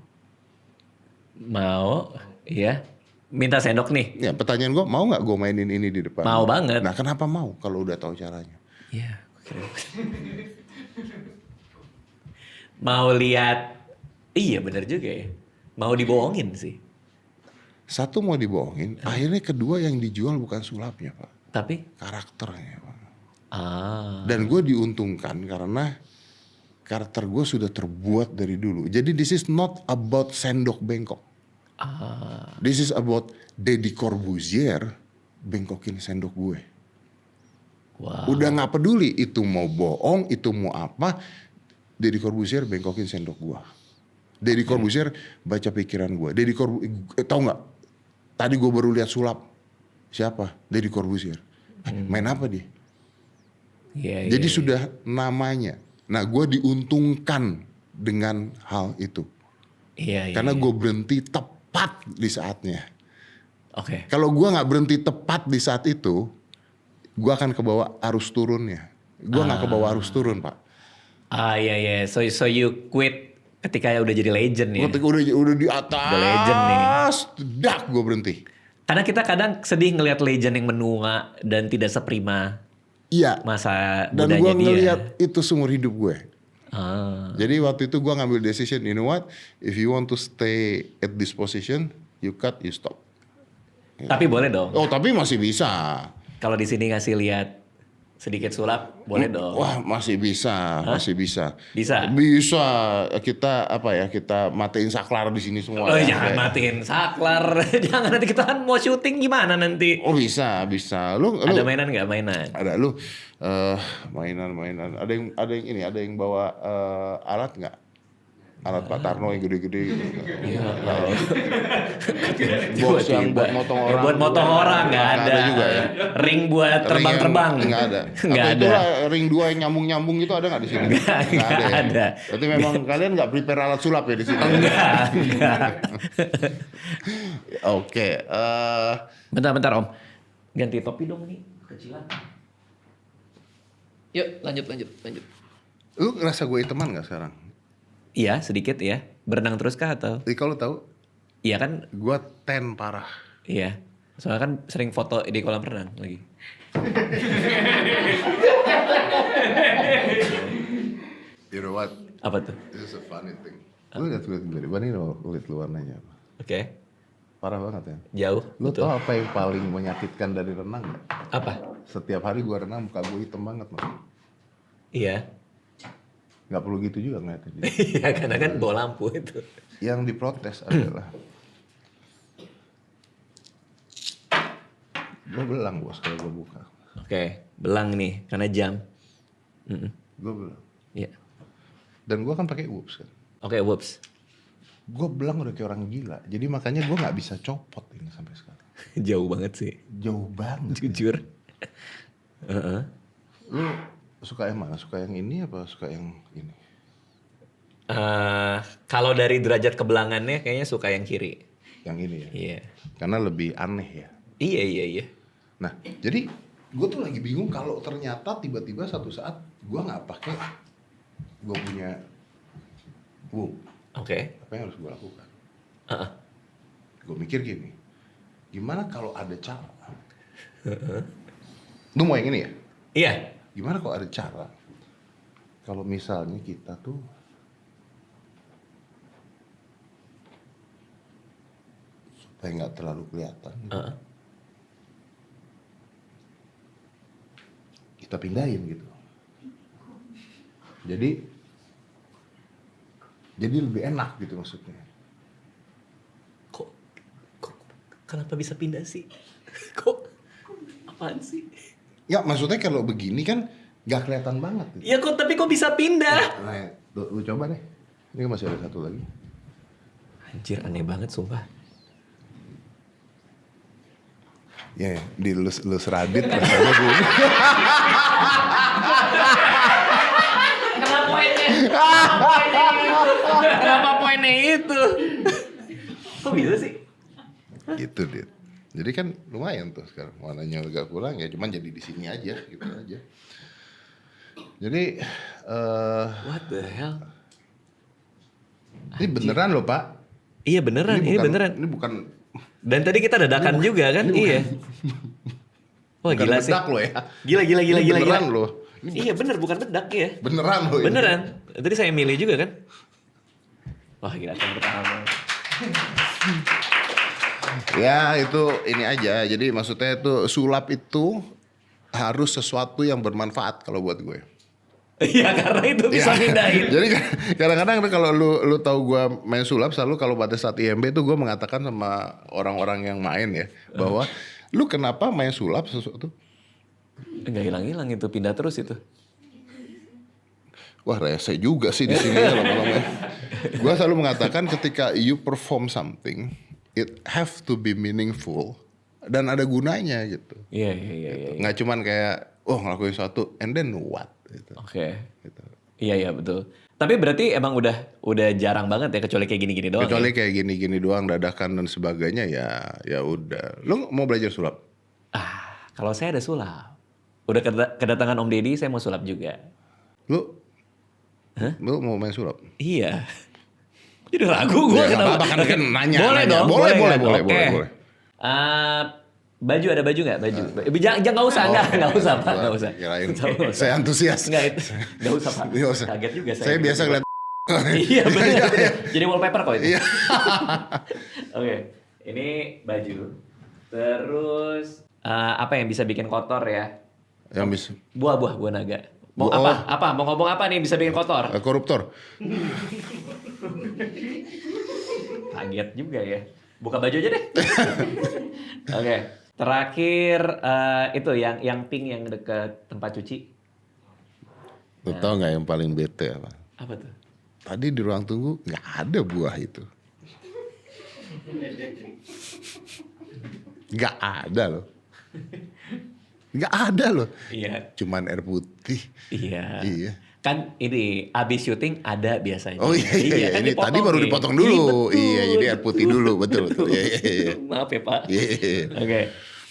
Mau, iya. Minta sendok nih. Ya pertanyaan gua, mau nggak gue mainin ini di depan? Mau banget. Nah kenapa mau kalau udah tahu caranya? Iya. Mau lihat? Iya benar juga ya. Mau dibohongin sih. Satu mau dibohongin, akhirnya kedua yang dijual bukan sulapnya Pak. Tapi? Karakternya Pak. Dan gue diuntungkan karena karakter gue sudah terbuat dari dulu. Jadi this is not about sendok bengkok. This is about Deddy Corbuzier bengkokin sendok gue. Udah gak peduli itu mau bohong, itu mau apa. Deddy Corbuzier bengkokin sendok gue. Deddy Corbuzier baca pikiran gue. Deddy Corbuzier, tau gak? Tadi gue baru lihat sulap. Siapa? Deddy Corbuzier. Main apa dia? Iya, Jadi sudah namanya. Nah, gue diuntungkan dengan hal itu. Iya. Karena gue berhenti tepat di saatnya. Oke. Kalau gue nggak berhenti tepat di saat itu, gue akan kebawa arus turunnya. Gue nggak kebawa arus turun, Pak. Iya. So you quit ketika udah jadi legend ya. Ketika udah di atas, Udah legend nih. dak gue berhenti. Karena kita kadang sedih ngelihat legend yang menua dan tidak seprima Iya. masa Dan mudanya gue dia. ngeliat itu seumur hidup gue. Ah. Jadi waktu itu gue ngambil decision, you know what? If you want to stay at this position, you cut, you stop. Tapi boleh dong. Oh, tapi masih bisa. Kalau di sini ngasih lihat sedikit sulap, boleh dong. Wah, masih bisa, masih bisa. Bisa? Bisa. Kita kita matiin saklar di sini semua. Oh, ya. jangan matiin saklar. Jangan, nanti kita kan mau syuting gimana nanti. Oh, bisa. Lu Ada mainan nggak mainan? ada lu mainan. Ada yang bawa alat nggak? Alat Pak Tarno yang gede-gede gitu. Iya. Box yang buat motong orang. Buat motong orang nggak ada. juga ya. Ring buat terbang-terbang. Nggak ada. Nggak Apa ada. itulah ring 2 yang nyambung-nyambung itu ada nggak di sini? Nggak ya? ada. Berarti memang kalian nggak prepare alat sulap ya di sini? Enggak. Oke. Bentar Om. Ganti topi dong nih. Kecilan. Yuk lanjut. Lu ngerasa gue teman nggak sekarang? Iya sedikit ya. Berenang terus kah atau? Kalau tahu, Iya kan? gue parah. Iya. Soalnya kan sering foto di kolam renang lagi. You know what? Apa tuh? This is a funny thing. Lu lihat gue di mana lo lihat lu warnanya apa? Oke. Parah banget ya. Jauh. Lu betul. tau apa yang paling menyakitkan dari renang gak? Apa? Setiap hari gue renang muka gue hitam banget mas. Iya. Gak perlu gitu juga ngeliatnya. Iya karena kan bawa lampu itu. Yang diprotes adalah gue belang bos kalau gue buka. Oke. Belang nih karena jam. Gue belang. Iya. Dan gue kan pakai whoops kan. Oke, whoops. Gue belang udah kayak orang gila. Jadi makanya gue nggak bisa copot ini sampai sekarang. Jauh banget sih. Jauh banget. Jujur. Lu suka yang mana? Suka yang ini apa suka yang ini? Kalau dari derajat kebelangannya kayaknya suka yang kiri. Yang ini ya? Iya. Karena lebih aneh ya. Iya. Nah, jadi gue tuh lagi bingung kalau ternyata tiba-tiba satu saat gue nggak pakai gue punya whoop. Oke. Apa yang harus gue lakukan? Gue mikir gini, gimana kalau ada cara? Lu mau yang ini ya? Iya. Gimana kalau ada cara? Kalau misalnya kita tuh supaya nggak terlalu kelihatan, kita pindahin gitu. Jadi lebih enak gitu maksudnya. Kok kenapa bisa pindah sih? Kok apaan sih? Ya maksudnya kalau begini kan nggak kelihatan banget. Gitu. Ya kok tapi kok bisa pindah? Nah, lu coba deh. Ini masih ada satu lagi. Anjir aneh banget sumpah. Ya, dilus radit rasanya gini. Kenapa poinnya itu? Kok bisa sih? Gitu dia. Jadi kan lumayan tuh sekarang warnanya agak kurang ya, cuman jadi di sini aja gitu aja. Jadi What the hell? ini beneran loh Pak. Iya beneran, ini beneran. Ini bukan. Dan tadi kita dadakan juga kan? Iya. Wah Bukan gila sih. bedak loh ya. Gila. Beneran loh. Iya bener, bukan bedak ya. Beneran loh. Beneran. Tadi saya milih juga kan. Wah gila yang pertama. Ya itu ini aja. Jadi maksudnya itu sulap itu harus sesuatu yang bermanfaat kalau buat gue. Iya karena itu bisa pindahin. Jadi kadang-kadang kalau lu tahu gue main sulap, selalu kalau pada saat IMB itu gue mengatakan sama orang-orang yang main ya bahwa lu kenapa main sulap sesuatu? Enggak hilang-hilang itu, pindah terus itu. Wah rese juga sih di sini ya lama-lama. Gue selalu mengatakan ketika you perform something, it have to be meaningful dan ada gunanya gitu. Iya. Nggak cuman kayak ngelakuin sesuatu and then what gitu. Oke. Gitu. Iya betul. Tapi berarti emang udah jarang banget ya kecuali kayak gini-gini doang. Kecuali ya? kayak gini-gini doang dadakan dan sebagainya ya udah. Lu mau belajar sulap? Kalau saya ada sulap. Udah kedatangan Om Deddy, saya mau sulap juga. Lu mau main sulap? Iya. Jadi ragu gue Ya, kenapa? kan nanya. Boleh nanya. dong. Boleh. Oke. Baju ada baju nggak? Baju. Jangan nggak usah, nggak usah Pak, nggak usah. Kirain Nggak usah. saya antusias. Nggak usah Pak. Nggak usah. Kaget juga saya. Saya biasa ngeliat. Iya benar. Jadi wallpaper kok itu. Iya. Oke, ini baju. Terus apa yang bisa bikin kotor ya? Yang bisa. Buah naga. Mau apa? Mau ngomong apa nih bisa bikin kotor? Koruptor. Kaget juga ya. Buka baju aja deh. Oke. Terakhir itu yang pink yang dekat tempat cuci. Lu tau nggak yang paling bete apa? Apa tuh? Tadi di ruang tunggu nggak ada buah itu. Nggak ada loh. Nggak ada loh. Iya. Cuman air putih. Iya. Kan ini abis syuting ada biasanya. Oh iya. Kan Ini dipotong tadi baru nih. dipotong dulu. Betul. Iya, jadi air putih dulu. Betul. Iya. Maaf ya Pak. Iya. Oke.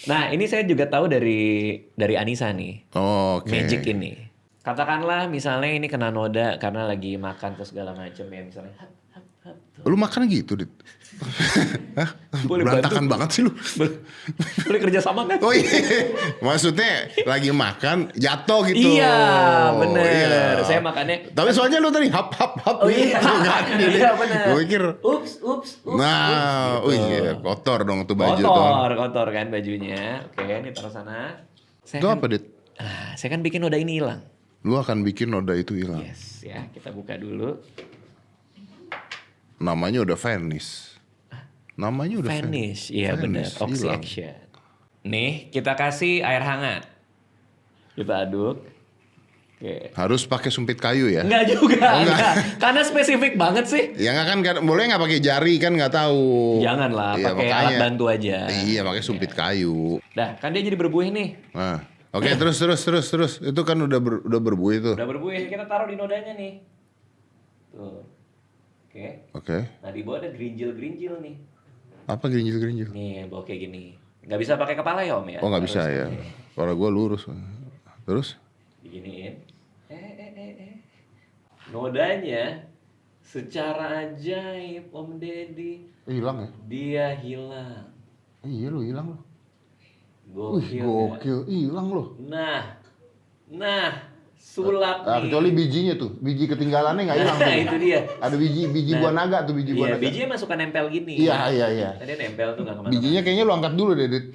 Nah ini saya juga tahu dari Anissa nih. Oke. Magic ini. Katakanlah misalnya ini kena noda karena lagi makan terus segala macam ya misalnya. Lu makan gitu, Dit? Hah? Boleh Berantakan banget sih lu. Boleh kerja sama kan? Oh iya. Maksudnya lagi makan jatuh gitu. Iya, bener. Iya. Saya makannya. Tapi soalnya lu tadi hap. Oh iya. Iya bener. Gue pikir. Ups. Nah, gitu. iya, kotor dong tuh baju tuh. Kotor kan bajunya. Oke, ini taruh sana. Itu apa, Dit? Saya kan bikin noda ini hilang. Lu akan bikin noda itu hilang. Yes, ya kita buka dulu. Namanya udah vanish. Namanya udah Vanish, iya benar. Vanish, Oxy hilang. action. Nih, kita kasih air hangat. Kita aduk. Oke. Harus pakai sumpit kayu ya? Enggak juga, Oh, enggak. enggak. Karena spesifik banget sih. Ya nggak kan boleh nggak pakai jari kan nggak tahu. Janganlah, Iya, pakai makanya. alat bantu aja. Iya, pakai sumpit kayu. Dah, kan dia jadi berbuih nih. Nah, oke terus. Itu kan udah berbuih tuh. Udah berbuih, kita taruh di nodanya nih. Tuh. Oke. Oke. Nah, di bawah ada gerinjil-gerinjil nih. Apa gerinjil? Nih, bawa kayak gini. Nggak bisa pakai kepala ya, Om ya? Oh nggak bisa Harus ya. pakai. Suara gue lurus. Terus? Diginiin. Nodanya secara ajaib Om Deddy Hilang ya? dia hilang. Iya lu hilang lu. Gokil. Gak? Gokil, hilang lu. Nah, sulap nih. Kecuali bijinya tuh, biji ketinggalannya nggak hilang. Nah, tuh. itu dia. Ada biji buah naga tuh, biji buah Iya, naga. bijinya masukkan nempel gini. Iya. Tadi nempel tuh nggak kemana-mana. Bijinya kayaknya lu angkat dulu deh, Dit.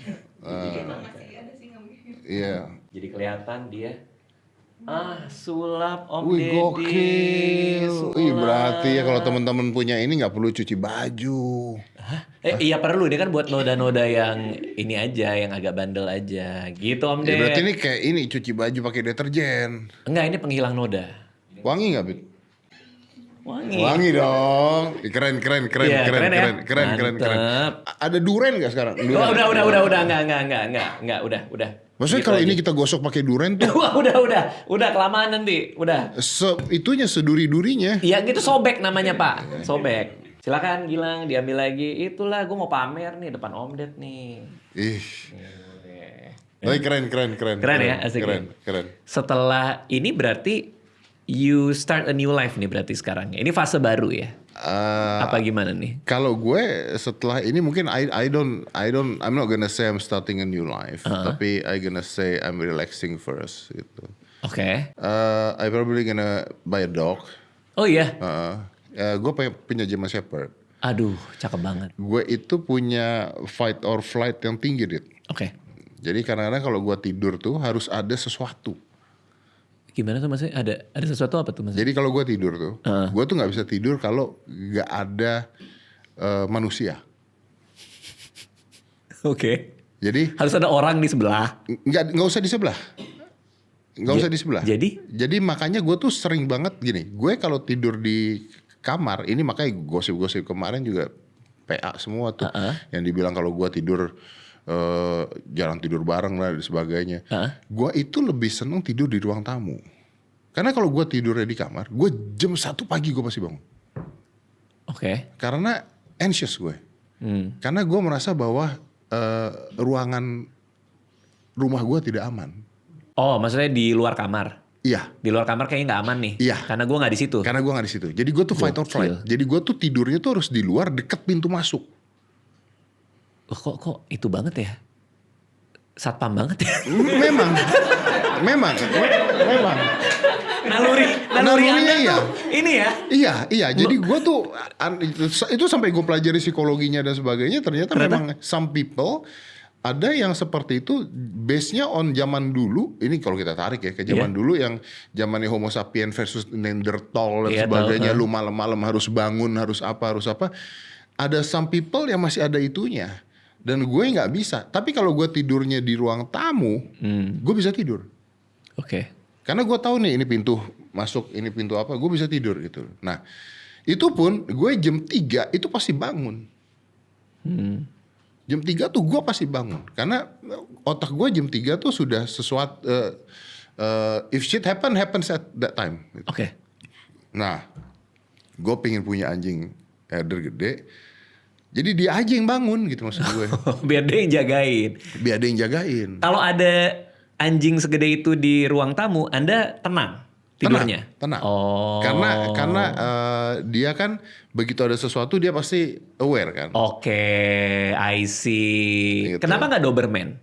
Iya. Jadi kelihatan dia. Sulap Om Wih Deddy. gokil. Sulap. Wih berarti ya kalau teman-teman punya ini nggak perlu cuci baju. Iya perlu, dia kan buat noda-noda yang ini aja, yang agak bandel aja. Gitu Om Ya, Deddy. berarti ini kayak ini cuci baju pakai deterjen. Enggak, ini penghilang noda. Wangi nggak, Bit? Wangi. Wangi dong. Keren. Iya, keren ya? Mantep. Ada duren nggak sekarang? Oh, Duren. udah, enggak, udah. Maksudnya Gitu kalau aja. ini kita gosok pakai duren tuh, Wah, udah kelamaan nanti, udah. itunya seduri-durinya. Iya, gitu sobek namanya Pak, sobek. Silakan Gilang, diambil lagi. Itulah, gue mau pamer nih depan Om Ded nih. Ih. Tapi keren. Keren ya, asik ya? Keren. Setelah ini berarti you start a new life nih berarti sekarang. Ini fase baru ya? Apa gimana nih? Kalau gue setelah ini mungkin I'm not gonna say I'm starting a new life, tapi I gonna say I'm relaxing first gitu. Oke. I probably gonna buy a dog. Oh iya? Gue punya German Shepherd. Aduh, cakep banget. Gue itu punya fight or flight yang tinggi, Dit. Oke. Jadi kadang-kadang kalau gue tidur tuh harus ada sesuatu. Gimana tuh maksudnya? Ada sesuatu apa tuh maksudnya? Jadi kalau gue tidur tuh, gue tuh nggak bisa tidur kalau nggak ada manusia. Oke. Jadi Harus ada orang di sebelah. nggak usah di sebelah, nggak usah di sebelah. Jadi makanya gue tuh sering banget gini. Gue kalau tidur di kamar ini makanya gosip-gosip kemarin juga PA semua tuh, yang dibilang kalau gue tidur jarang tidur bareng lah dan sebagainya. Gue itu lebih seneng tidur di ruang tamu. Karena kalau gue tidurnya di kamar, gue jam 1 pagi gue pasti bangun. Oke. Karena anxious gue. Karena gue merasa bahwa ruangan rumah gue tidak aman. Oh, maksudnya di luar kamar? Iya. Di luar kamar kayaknya nggak aman nih. Iya. Karena gue nggak di situ. Karena gue nggak di situ. Jadi gue tuh fight or flight. Jadi gue tuh tidurnya tuh harus di luar deket pintu masuk. Kok itu banget ya? Satpam banget ya? Memang. Naluri Anda iya. tuh ini ya? Iya. Jadi gue tuh itu sampai gue pelajari psikologinya dan sebagainya. Ternyata memang some people ada yang seperti itu base-nya on zaman dulu. Ini kalau kita tarik ya ke zaman dulu yang zamannya Homo sapiens versus Neanderthal dan sebagainya. Lu malam-malam harus bangun, harus apa. Ada some people yang masih ada itunya. Dan gue nggak bisa. Tapi kalau gue tidurnya di ruang tamu, gue bisa tidur. Oke. Karena gue tahu nih ini pintu masuk, ini pintu apa, gue bisa tidur gitu. Nah, itu pun gue jam 3 itu pasti bangun. Jam 3 tuh gue pasti bangun. Karena otak gue jam 3 tuh sudah sesuatu, if shit happens at that time. Gitu. Oke. Nah, gue pengen punya anjing herder gede. Jadi dia aja yang bangun gitu maksud gue. Biar dia yang jagain. Biar dia yang jagain. Kalau ada anjing segede itu di ruang tamu, Anda tenang tidurnya? Tenang. Oh. Karena dia kan begitu ada sesuatu dia pasti aware kan. Oke, I see. Gitu. Kenapa nggak Doberman?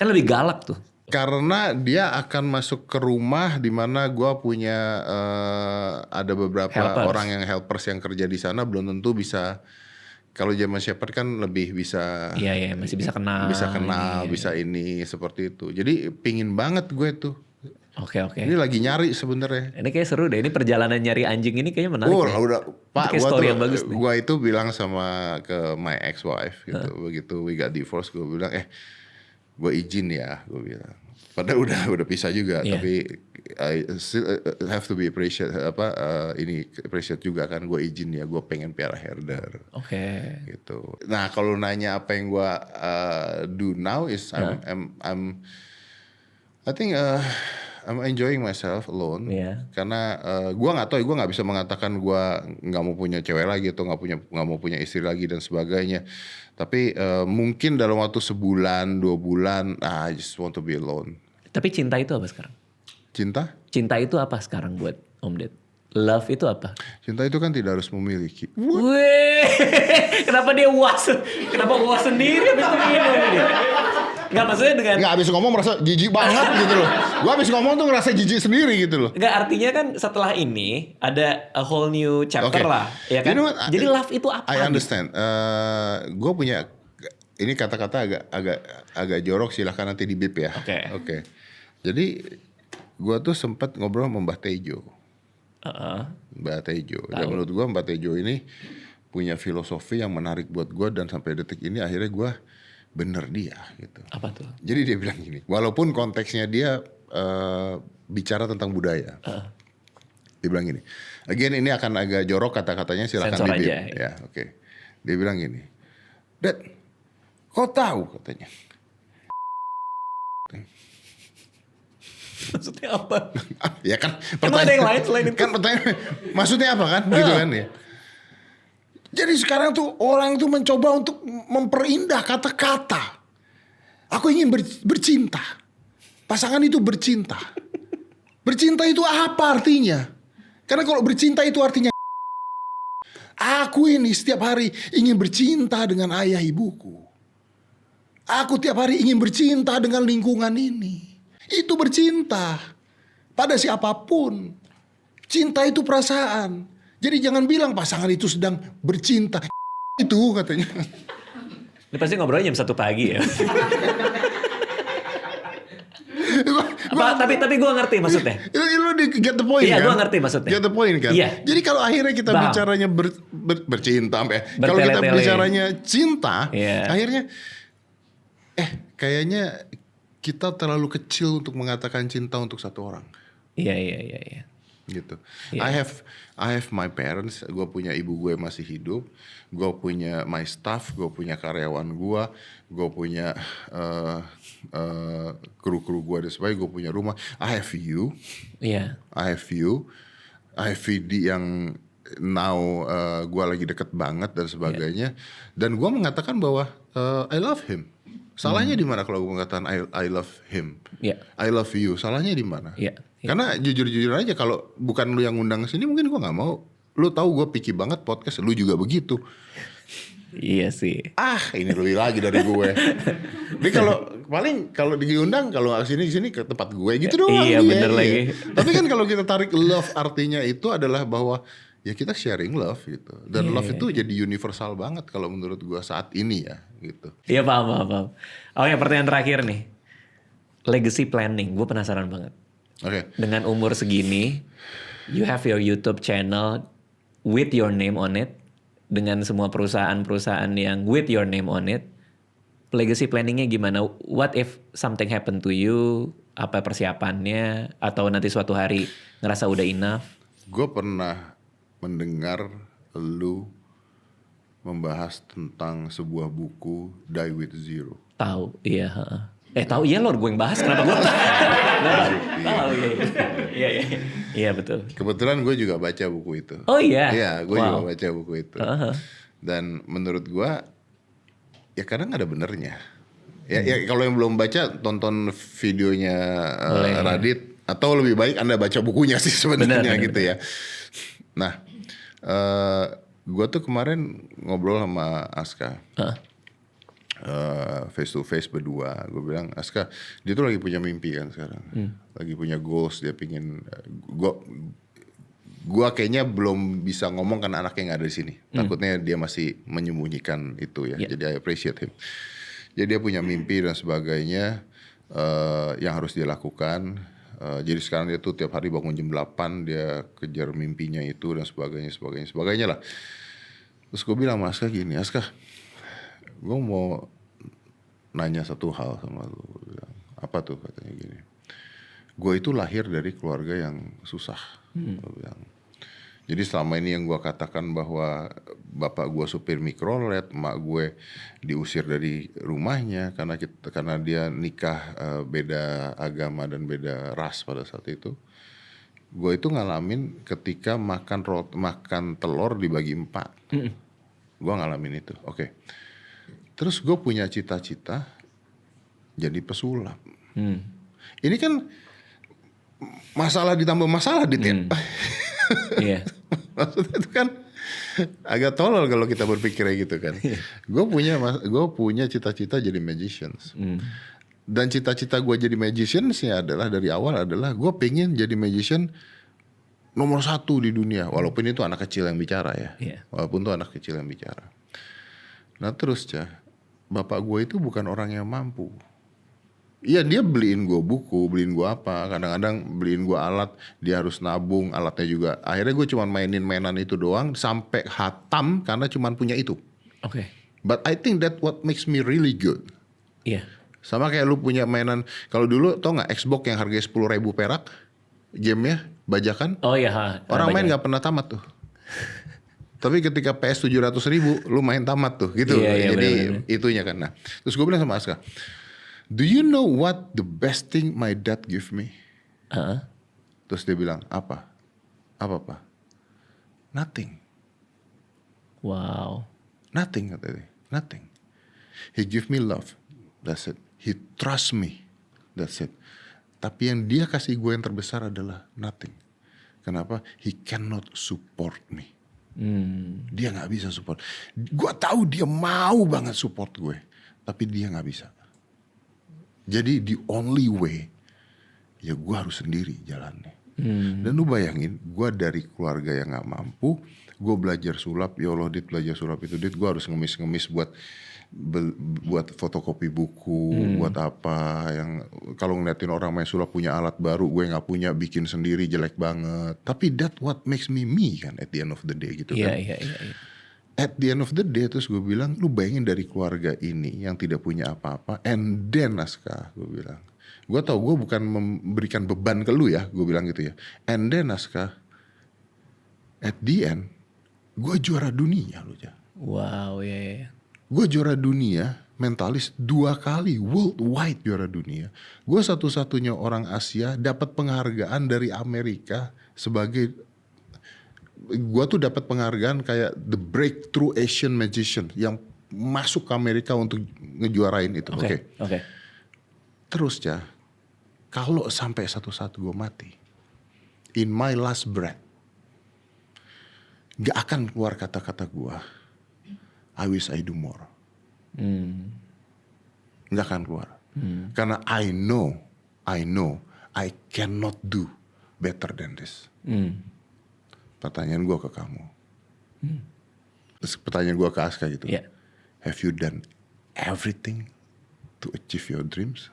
Kan lebih galak tuh. Karena dia akan masuk ke rumah di mana gue punya ada beberapa orang yang helpers yang kerja di sana belum tentu bisa. Kalau German Shepherd kan lebih bisa. Iya, masih bisa kenal. Bisa ini seperti itu. Jadi pingin banget gue tuh. Oke. Ini lagi nyari sebenarnya. Ini kayak seru deh. Ini perjalanan nyari anjing ini kayaknya menarik. Udah, Pak, kayak story yang bagus nih. Gue itu bilang sama ke my ex-wife gitu. Begitu we got divorced, gue bilang, gue izin ya, gue bilang. Padahal udah pisah juga, tapi I still have to be appreciate appreciate juga kan, gue izin ya, gue pengen piara herder. Oke. Gitu. Nah kalau nanya apa yang gue do now is I'm enjoying myself alone. Karena gue nggak tahu, gue nggak bisa mengatakan gue nggak mau punya cewek lagi atau nggak mau punya istri lagi dan sebagainya. Tapi mungkin dalam waktu sebulan 2 bulan, I just want to be alone. Tapi cinta itu apa sekarang? Cinta itu apa sekarang buat Om Ded? Love itu apa? Cinta itu kan tidak harus memiliki. Wih, kenapa dia uas? Kenapa uas sendiri abis itu minum dia? Nggak, maksudnya dengan... Nggak, abis ngomong merasa jijik banget gitu loh. Gue abis ngomong tuh ngerasa jijik sendiri gitu loh. Nggak, artinya kan setelah ini ada a whole new chapter lah. Ya kan? You know what? Jadi love itu apa? I understand. Gue punya... Ini kata-kata agak jorok, silahkan nanti di bip ya. Oke. Jadi gue tuh sempat ngobrol sama Mbah Tejo. Mbah Tejo. Dan menurut gue Mbah Tejo ini punya filosofi yang menarik buat gue. Dan sampai detik ini akhirnya gue bener dia gitu. Apa tuh? Jadi dia bilang gini. Walaupun konteksnya dia bicara tentang budaya. Dia bilang gini. Again ini akan agak jorok kata-katanya, silahkan di bip. Ya, oke. Dia bilang gini. Dad, kau tahu katanya. Maksudnya apa? Ya kan pertanyaan ada yang lain selain itu. Kan pertanyaan maksudnya apa kan? Gitu kan ya. Jadi sekarang tuh orang tuh mencoba untuk memperindah kata-kata. Aku ingin bercinta. Pasangan itu bercinta. Bercinta itu apa artinya? Karena kalau bercinta itu artinya aku ini setiap hari ingin bercinta dengan ayah ibuku. Aku tiap hari ingin bercinta dengan lingkungan ini. Itu bercinta pada siapapun. Cinta itu perasaan. Jadi jangan bilang pasangan itu sedang bercinta. Itu katanya. Ini pasti ngobrolnya jam 1 pagi ya. Tapi gue ngerti maksudnya. Lu get the point kan? Iya, gue ngerti maksudnya. Get the point kan? Iya. Jadi kalau akhirnya kita bicaranya bercinta, kalau kita bicaranya cinta, akhirnya kayaknya kita terlalu kecil untuk mengatakan cinta untuk satu orang. Iya. gitu. Yeah. I have my parents, gue punya ibu gue masih hidup, gue punya my staff, gue punya karyawan gue punya kru-kru gue dan sebagainya, gue punya rumah. I have you, I have VD yang now gue lagi deket banget dan sebagainya, dan gue mengatakan bahwa I love him. Salahnya di mana kalau gue mengatakan I love him, I love you, salahnya di mana? Karena jujur-jujur aja, kalau bukan lu yang ngundang sini mungkin gue nggak mau. Lu tahu gue picky banget podcast, lu juga begitu. Iya sih. Ini lebih lagi dari gue. Jadi kalau diundang, kalau nggak sini ke tempat gue gitu doang. Iya bener lagi. Tapi kan kalau kita tarik love, artinya itu adalah bahwa ya kita sharing love gitu. Dan love itu jadi universal banget kalau menurut gue saat ini ya gitu. Iya paham. Oke, pertanyaan terakhir nih. Legacy planning, gue penasaran banget. Oke. Dengan umur segini, you have your YouTube channel with your name on it, dengan semua perusahaan-perusahaan yang with your name on it. Legacy planningnya gimana? What if something happen to you? Apa persiapannya? Atau nanti suatu hari ngerasa udah enough? Gue pernah mendengar lu membahas tentang sebuah buku Die with Zero. Tahu, iya. Tahu iya Lord, gue yang bahas, kenapa gue? Tahu, iya betul. Kebetulan gue juga baca buku itu. Oh iya? Iya, gue juga baca buku itu. Dan menurut gue, ya kadang ada benernya. Ya kalau yang belum baca, tonton videonya Radit, atau lebih baik Anda baca bukunya sih sebenarnya gitu ya. Nah, gue tuh kemarin ngobrol sama Aska. Face to face berdua, gue bilang, Aska, dia tuh lagi punya mimpi kan sekarang, lagi punya goals, dia pingin, gue kayaknya belum bisa ngomong karena anaknya nggak ada di sini, takutnya dia masih menyembunyikan itu ya, jadi I appreciate him. Jadi dia punya mimpi dan sebagainya yang harus dia lakukan. Jadi sekarang dia tuh tiap hari bangun jam 8, dia kejar mimpinya itu dan sebagainya lah. Terus gue bilang sama Aska gini, Aska, gue mau nanya satu hal sama lu. Bilang, apa tuh? Katanya gini, gue itu lahir dari keluarga yang susah. Bilang. Jadi selama ini yang gue katakan bahwa bapak gue supir mikrolet, emak gue diusir dari rumahnya karena dia nikah beda agama dan beda ras pada saat itu. Gue itu ngalamin ketika makan telur dibagi 4. Gue ngalamin itu. Oke. Terus gue punya cita-cita jadi pesulap. Ini kan masalah ditambah masalah, Dit ya. Iya. Maksudnya itu kan agak tolol kalau kita berpikirnya gitu kan. Gue punya cita-cita jadi magicians. Dan cita-cita gue jadi magiciansnya adalah dari awal adalah gue pengen jadi magician nomor 1 di dunia. Walaupun itu anak kecil yang bicara ya. Walaupun itu anak kecil yang bicara. Nah terus bapak gue itu bukan orang yang mampu. Iya, dia beliin gue buku, beliin gue apa, kadang-kadang beliin gue alat, dia harus nabung alatnya juga. Akhirnya gue cuma mainin mainan itu doang sampai hatam karena cuma punya itu. Oke. But I think that what makes me really good. Iya. Sama kayak lu punya mainan, kalau dulu tau gak Xbox yang harganya 10.000 perak, gamenya bajakan. Oh iya. Orang main gak pernah tamat tuh. Tapi ketika PS 700.000 lu main tamat tuh gitu. Iya, jadi bener-bener. itunya kan. Nah, terus gue bilang sama Aska, do you know what the best thing my dad give me? Terus dia bilang, apa? Apa Pak? Nothing. Wow. Nothing katanya. Nothing. He give me love. That's it. He trust me. That's it. Tapi yang dia kasih gue yang terbesar adalah nothing. Kenapa? He cannot support me. Dia gak bisa support. Gue tahu dia mau banget support gue, tapi dia gak bisa. Jadi the only way, ya gue harus sendiri jalannya. Dan lu bayangin, gue dari keluarga yang gak mampu, gue belajar sulap. Ya Allah, Dit, belajar sulap itu, Dit, gue harus ngemis-ngemis buat fotokopi buku, buat apa. Yang kalau ngeliatin orang main sulap punya alat baru, gue nggak punya, bikin sendiri jelek banget. Tapi that what makes me kan at the end of the day gitu kan. Iya. At the end of the day terus gue bilang, lu bayangin dari keluarga ini yang tidak punya apa-apa, and then Aska, gue bilang, Gue tahu gue bukan memberikan beban ke lu ya, gue bilang gitu ya. And then Aska, at the end, gue juara dunia lu ya. Wow, ya. Gue juara dunia, mentalis 2 kali, worldwide juara dunia. Gue satu-satunya orang Asia dapat penghargaan dari Amerika sebagai, gue tuh dapat penghargaan kayak the breakthrough Asian magician yang masuk ke Amerika untuk ngejuarain itu. Oke. Terus ya, kalau sampai satu saat gue mati, in my last breath, gak akan keluar kata-kata gue, I wish I do more. Gak akan keluar. Karena I know I cannot do better than this. Pertanyaan gue ke kamu. Terus pertanyaan gue ke Aska gitu. Yeah. Have you done everything to achieve your dreams?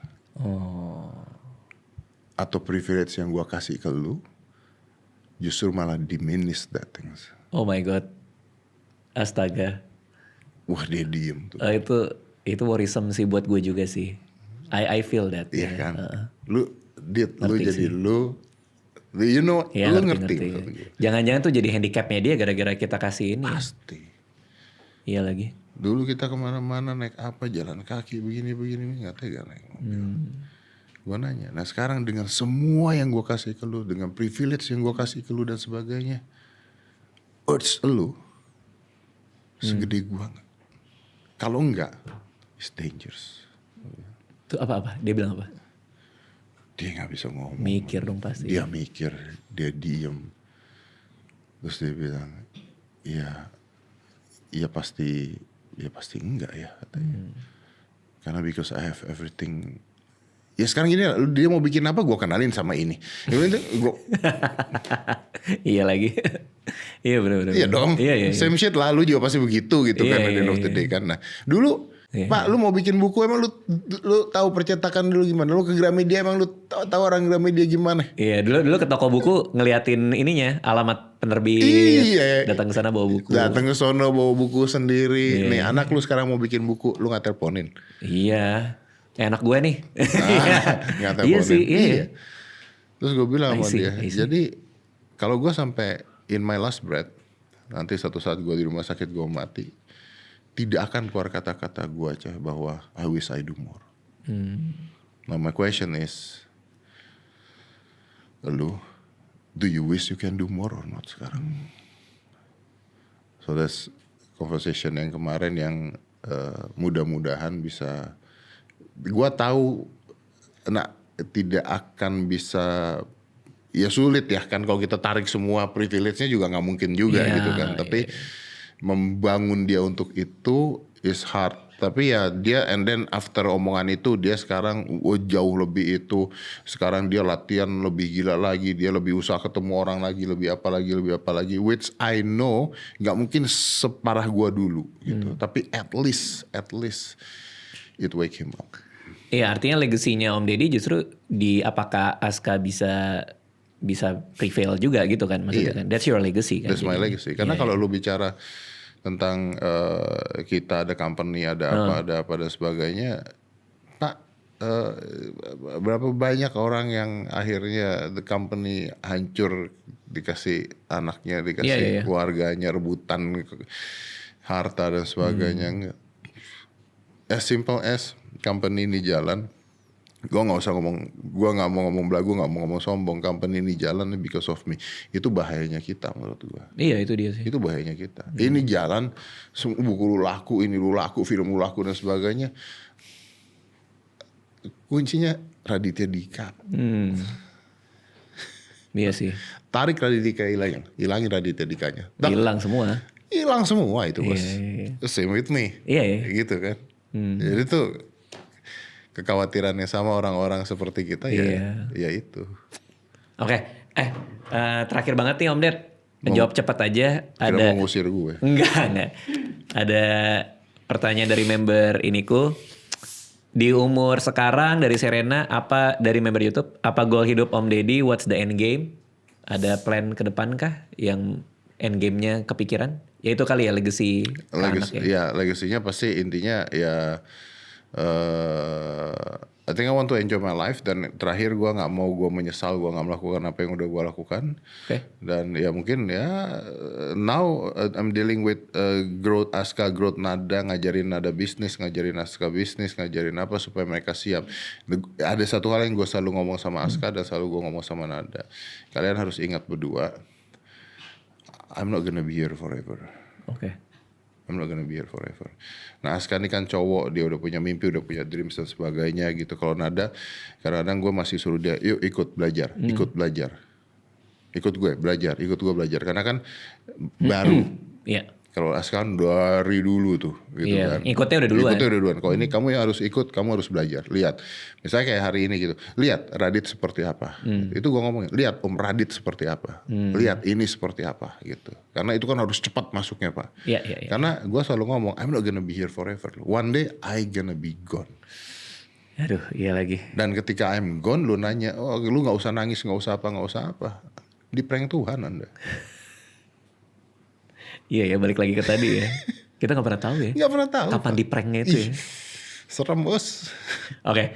Atau privilege yang gue kasih ke lu justru malah diminish that things. Oh my God. Astaga. Wah, dia diem tuh. Itu worrisome sih buat gue juga sih. I feel that. Iya ya. kan. Lu jadi sih. lu you know, Ya, lu ngerti. ngerti. Jangan-jangan tuh jadi handicapnya dia gara-gara kita kasih ini. Pasti. Iya lagi. Dulu kita kemana-mana naik apa, jalan kaki begini nggak tega naik mobil. Gue nanya, nah sekarang dengan semua yang gue kasih ke lu, dengan privilege yang gue kasih ke lu dan sebagainya, urge lu segede gue nggak? Kalau enggak, it's dangerous. Itu apa? Dia bilang apa? Dia nggak bisa ngomong. Mikir dong pasti. Dia mikir, dia diem. Terus dia bilang, iya pasti enggak ya katanya. Karena because I have everything. Ya sekarang gini, dia mau bikin apa gue kenalin sama ini. Iya lagi. Iya benar. Iya dong. Iya. Same shit lah, lu juga pasti begitu gitu kan. At the end of the day kan. Nah dulu Pak, lu mau bikin buku emang lu tahu percetakan dulu gimana? Lu ke Gramedia emang lu tahu orang Gramedia gimana? Iya, dulu ke toko buku ngeliatin ininya, alamat penerbit. Iya. Datang ke sana bawa buku. Datang ke sono bawa buku sendiri. Nih anak lu sekarang mau bikin buku, lu nggak teleponin. Iya. Anak gue nih. Nggak teleponin. Iya sih, iya. Terus gue bilang sama dia, I see. jadi kalau gue sampai in my last breath, nanti satu saat gue di rumah sakit gue mati, tidak akan keluar kata-kata gue aja bahwa I wish I do more. Now my question is, do you wish you can do more or not sekarang? So that's conversation yang kemarin yang mudah-mudahan bisa, gue tahu, tidak akan bisa, ya sulit ya kan kalau kita tarik semua privilege-nya juga nggak mungkin juga gitu kan. Tapi membangun dia untuk itu is hard. Tapi ya dia, and then after omongan itu dia sekarang jauh lebih itu. Sekarang dia latihan lebih gila lagi, dia lebih usaha ketemu orang lagi, lebih apa lagi. Which I know nggak mungkin separah gua dulu gitu. Tapi at least it wake him up. Iya, artinya legasinya Om Deddy justru di apakah Aska bisa prevail juga gitu kan maksudnya kan. That's your legacy kan. That's my legacy. Karena kalau lu bicara tentang kita ada company, ada apa dan sebagainya, Pak, berapa banyak orang yang akhirnya the company hancur, dikasih anaknya, dikasih keluarganya, rebutan harta dan sebagainya. Enggak. As simple as company ini jalan. Gue nggak mau ngomong belagu, nggak mau ngomong sombong. Company ini jalan because of me. Itu bahayanya kita menurut gue. Iya itu dia sih. Itu bahayanya kita. Ini jalan, buku lu laku, ini lu laku, film lu laku dan sebagainya. Kuncinya Raditya Dika. Iya sih. Tarik Raditya Dika, hilangin Raditya Dikanya. Hilang semua. Hilang semua itu bos. Same with me. Iya. Gitu kan. Jadi tuh kekhawatirannya sama orang-orang seperti kita ya itu. Oke. Terakhir banget nih Om Ded. Jawab cepat aja. Kira mau ngusir gue. Enggak. Ada pertanyaan dari member iniku. Di umur sekarang dari Serena, apa dari member YouTube, apa goal hidup Om Deddy? What's the end game? Ada plan ke depan kah yang end game-nya kepikiran? Ya itu kali ya legacy anak ya. Ya legasinya pasti intinya ya I think I want to enjoy my life, dan terakhir gue nggak mau gue menyesal gue nggak melakukan apa yang udah gue lakukan. Dan ya mungkin ya now I'm dealing with growth Aska, growth Nada, ngajarin Nada bisnis, ngajarin Aska bisnis, ngajarin apa supaya mereka siap. Ada satu hal yang gue selalu ngomong sama Aska dan selalu gue ngomong sama Nada, kalian harus ingat berdua, I'm not gonna be here forever. I'm not gonna be here forever. Nah Aska ini kan cowok, dia udah punya mimpi, udah punya dreams dan sebagainya gitu. Kalau Nada, kadang-kadang gue masih suruh dia, yuk ikut belajar, ikut gue belajar. Karena kan baru. Kalau Aska kan dari dulu tuh gitu kan. Ikutnya udah duluan. Kalau ini kamu yang harus ikut, kamu harus belajar. Lihat, misalnya kayak hari ini gitu. Lihat Radit seperti apa. Itu gue ngomongin, lihat Om Radit seperti apa. Lihat ini seperti apa gitu. Karena itu kan harus cepat masuknya Pak. Karena gue selalu ngomong, I'm not gonna be here forever. One day I gonna be gone. Aduh, iya lagi. Dan ketika I'm gone, lu nanya, oh lu gak usah nangis, gak usah apa. Di prank Tuhan Anda. Iya ya, balik lagi ke tadi ya. Kita gak pernah tahu ya. Gak pernah tahu. Kapan di pranknya itu ya. Serem bos. Oke.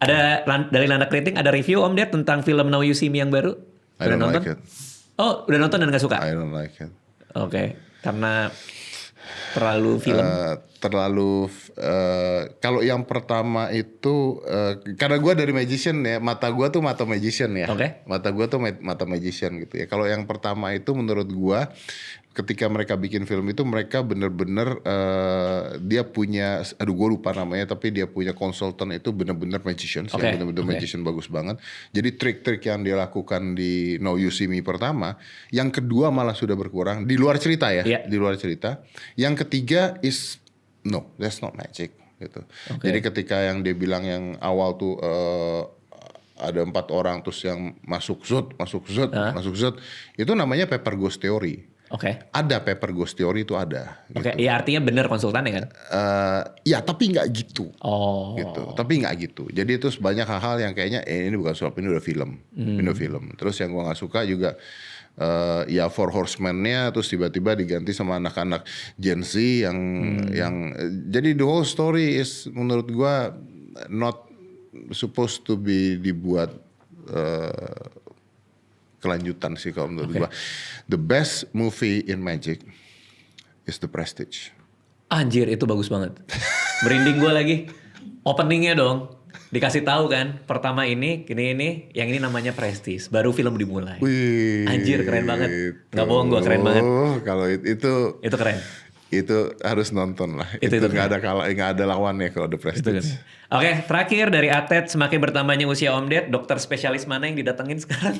Ada dari Landak Kriting ada review Om Ded tentang film Now You See Me yang baru. I don't like it. Oh, udah nonton dan gak suka? I don't like it. Oke. Karena terlalu film. Kalau yang pertama itu karena gue dari magician ya, mata gue tuh mata magician ya. Mata gue tuh mata magician gitu ya. Kalau yang pertama itu menurut gue, ketika mereka bikin film itu mereka bener-bener dia punya, aduh gue lupa namanya, tapi dia punya konsultan itu bener-bener magician, yang bener-bener magician bagus banget. Jadi trik-trik yang dia lakukan di Now You See Me pertama, yang kedua malah sudah berkurang di luar cerita ya, di luar cerita. Yang ketiga is no, that's not magic gitu. Jadi ketika yang dia bilang yang awal tuh ada 4 orang terus yang masuk zut, itu namanya paper ghost theory. Ada paper ghost theory itu ada. Gitu. Ya artinya benar konsultannya kan? Ya tapi nggak gitu. Gitu. Tapi nggak gitu. Jadi itu banyak hal-hal yang kayaknya ini bukan sulap, ini udah film. Ini udah film. Terus yang gua nggak suka juga ya Four Horsemen-nya terus tiba-tiba diganti sama anak-anak Gen Z yang jadi the whole story is menurut gua not supposed to be dibuat kelanjutan sih kalau menurut gua. The best movie in magic is The Prestige. Anjir, itu bagus banget. Merinding gua lagi. Openingnya dong. Dikasih tahu kan, pertama ini, yang ini namanya Prestige. Baru film dimulai. Anjir, keren banget. Gak bohong gua, keren banget. Kalau itu keren. Itu harus nonton lah. Itu nggak ada lawannya kalau The Prestige. Oke, terakhir dari Atet, semakin bertambahnya usia Om Ded, dokter spesialis mana yang didatengin sekarang?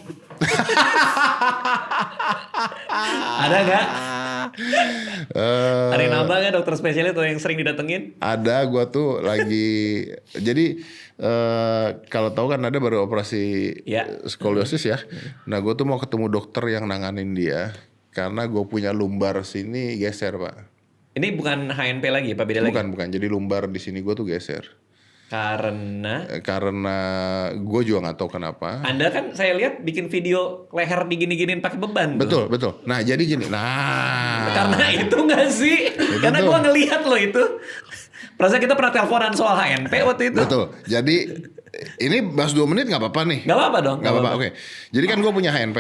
Ada nggak? Ada yang nambah nggak dokter spesialis atau yang sering didatengin? Ada, gue tuh lagi. Jadi kalau tahu kan ada baru operasi skoliosis ya. Nah gue tuh mau ketemu dokter yang nanganin dia karena gue punya lumbar sini geser Pak. Ini bukan HNP lagi, Pak, beda lagi? Bukan. Jadi lumbar di sini gue tuh geser. Karena gue juga nggak tahu kenapa. Anda kan saya lihat bikin video leher digini-giniin pakai beban. Betul. Nah jadi gini. Karena itu nggak sih? Karena gue ngelihat loh itu. Perasaan kita pernah teleponan soal HNP waktu itu. Betul. Jadi ini bahas 2 menit nggak apa-apa nih? Nggak apa-apa dong. Nggak apa-apa. Oke. Jadi kan gue punya HNP.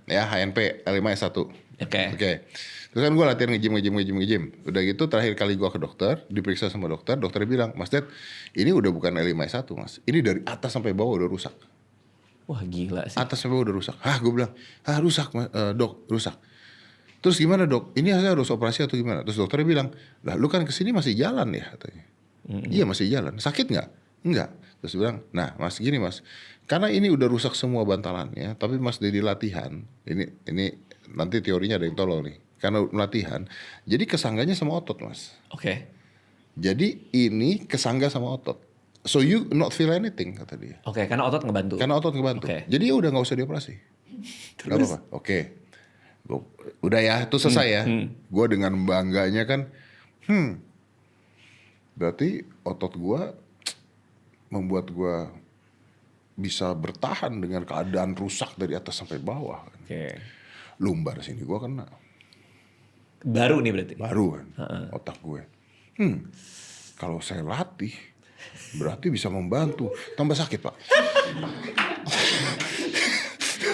Ya HNP L5S1. Oke. Terus kan gue latihan nge-gym. Udah gitu terakhir kali gue ke dokter, diperiksa sama dokter bilang, Mas Ded, ini udah bukan L5S1 Mas. Ini dari atas sampai bawah udah rusak. Wah gila sih. Atas sampai bawah udah rusak. Gue bilang, rusak dok, rusak. Terus gimana dok? Ini saya harus operasi atau gimana? Terus dokternya bilang, lah lu kan kesini masih jalan ya katanya. Iya masih jalan. Sakit nggak? Enggak. Terus bilang, nah Mas gini Mas, karena ini udah rusak semua bantalannya, tapi Mas dari latihan, ini nanti teorinya ada yang tolong nih. Karena latihan, jadi kesangganya sama otot Mas. Jadi ini kesangga sama otot. So you not feel anything kata dia. Karena otot ngebantu. Jadi ya udah nggak usah dioperasi. Gak apa-apa. Udah ya, itu selesai ya. Gue dengan bangganya kan, berarti otot gue membuat gue bisa bertahan dengan keadaan rusak dari atas sampai bawah. Lumbar sini gue kena. Baru nih berarti? Baru kan, otak gue. Kalau saya latih, Berarti bisa membantu. Tambah sakit, Pak.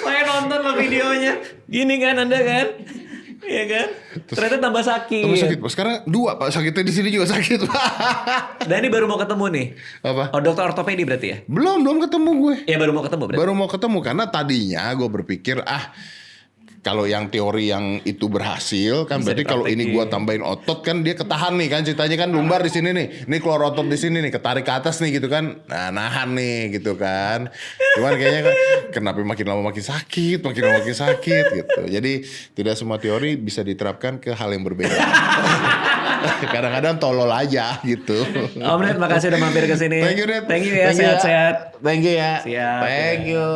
Saya nonton lo videonya. Gini kan Anda kan? Iya kan? Ternyata tambah sakit. Tambah sakit, Pak. Sekarang 2, Pak. Sakitnya di sini juga sakit, Pak. Dan ini baru mau ketemu nih. Apa? Oh, dokter ortopedi berarti ya? Belum ketemu gue. Ya baru mau ketemu berarti. Baru mau ketemu karena tadinya gue berpikir kalau yang teori yang itu berhasil kan Bisa berarti kalau ini gue tambahin otot kan dia ketahan nih kan ceritanya kan lumbar di sini nih, ini keluar otot di sini nih, ketarik ke atas nih gitu kan, nah nahan nih gitu kan. Cuman kayaknya kan kenapa makin lama makin sakit gitu. Jadi tidak semua teori bisa diterapkan ke hal yang berbeda. Kadang-kadang tolol aja gitu. Om Ded, makasih udah mampir ke sini. Thank you, Ded. Thank you ya, sehat-sehat. Thank you ya. Siap. Thank you.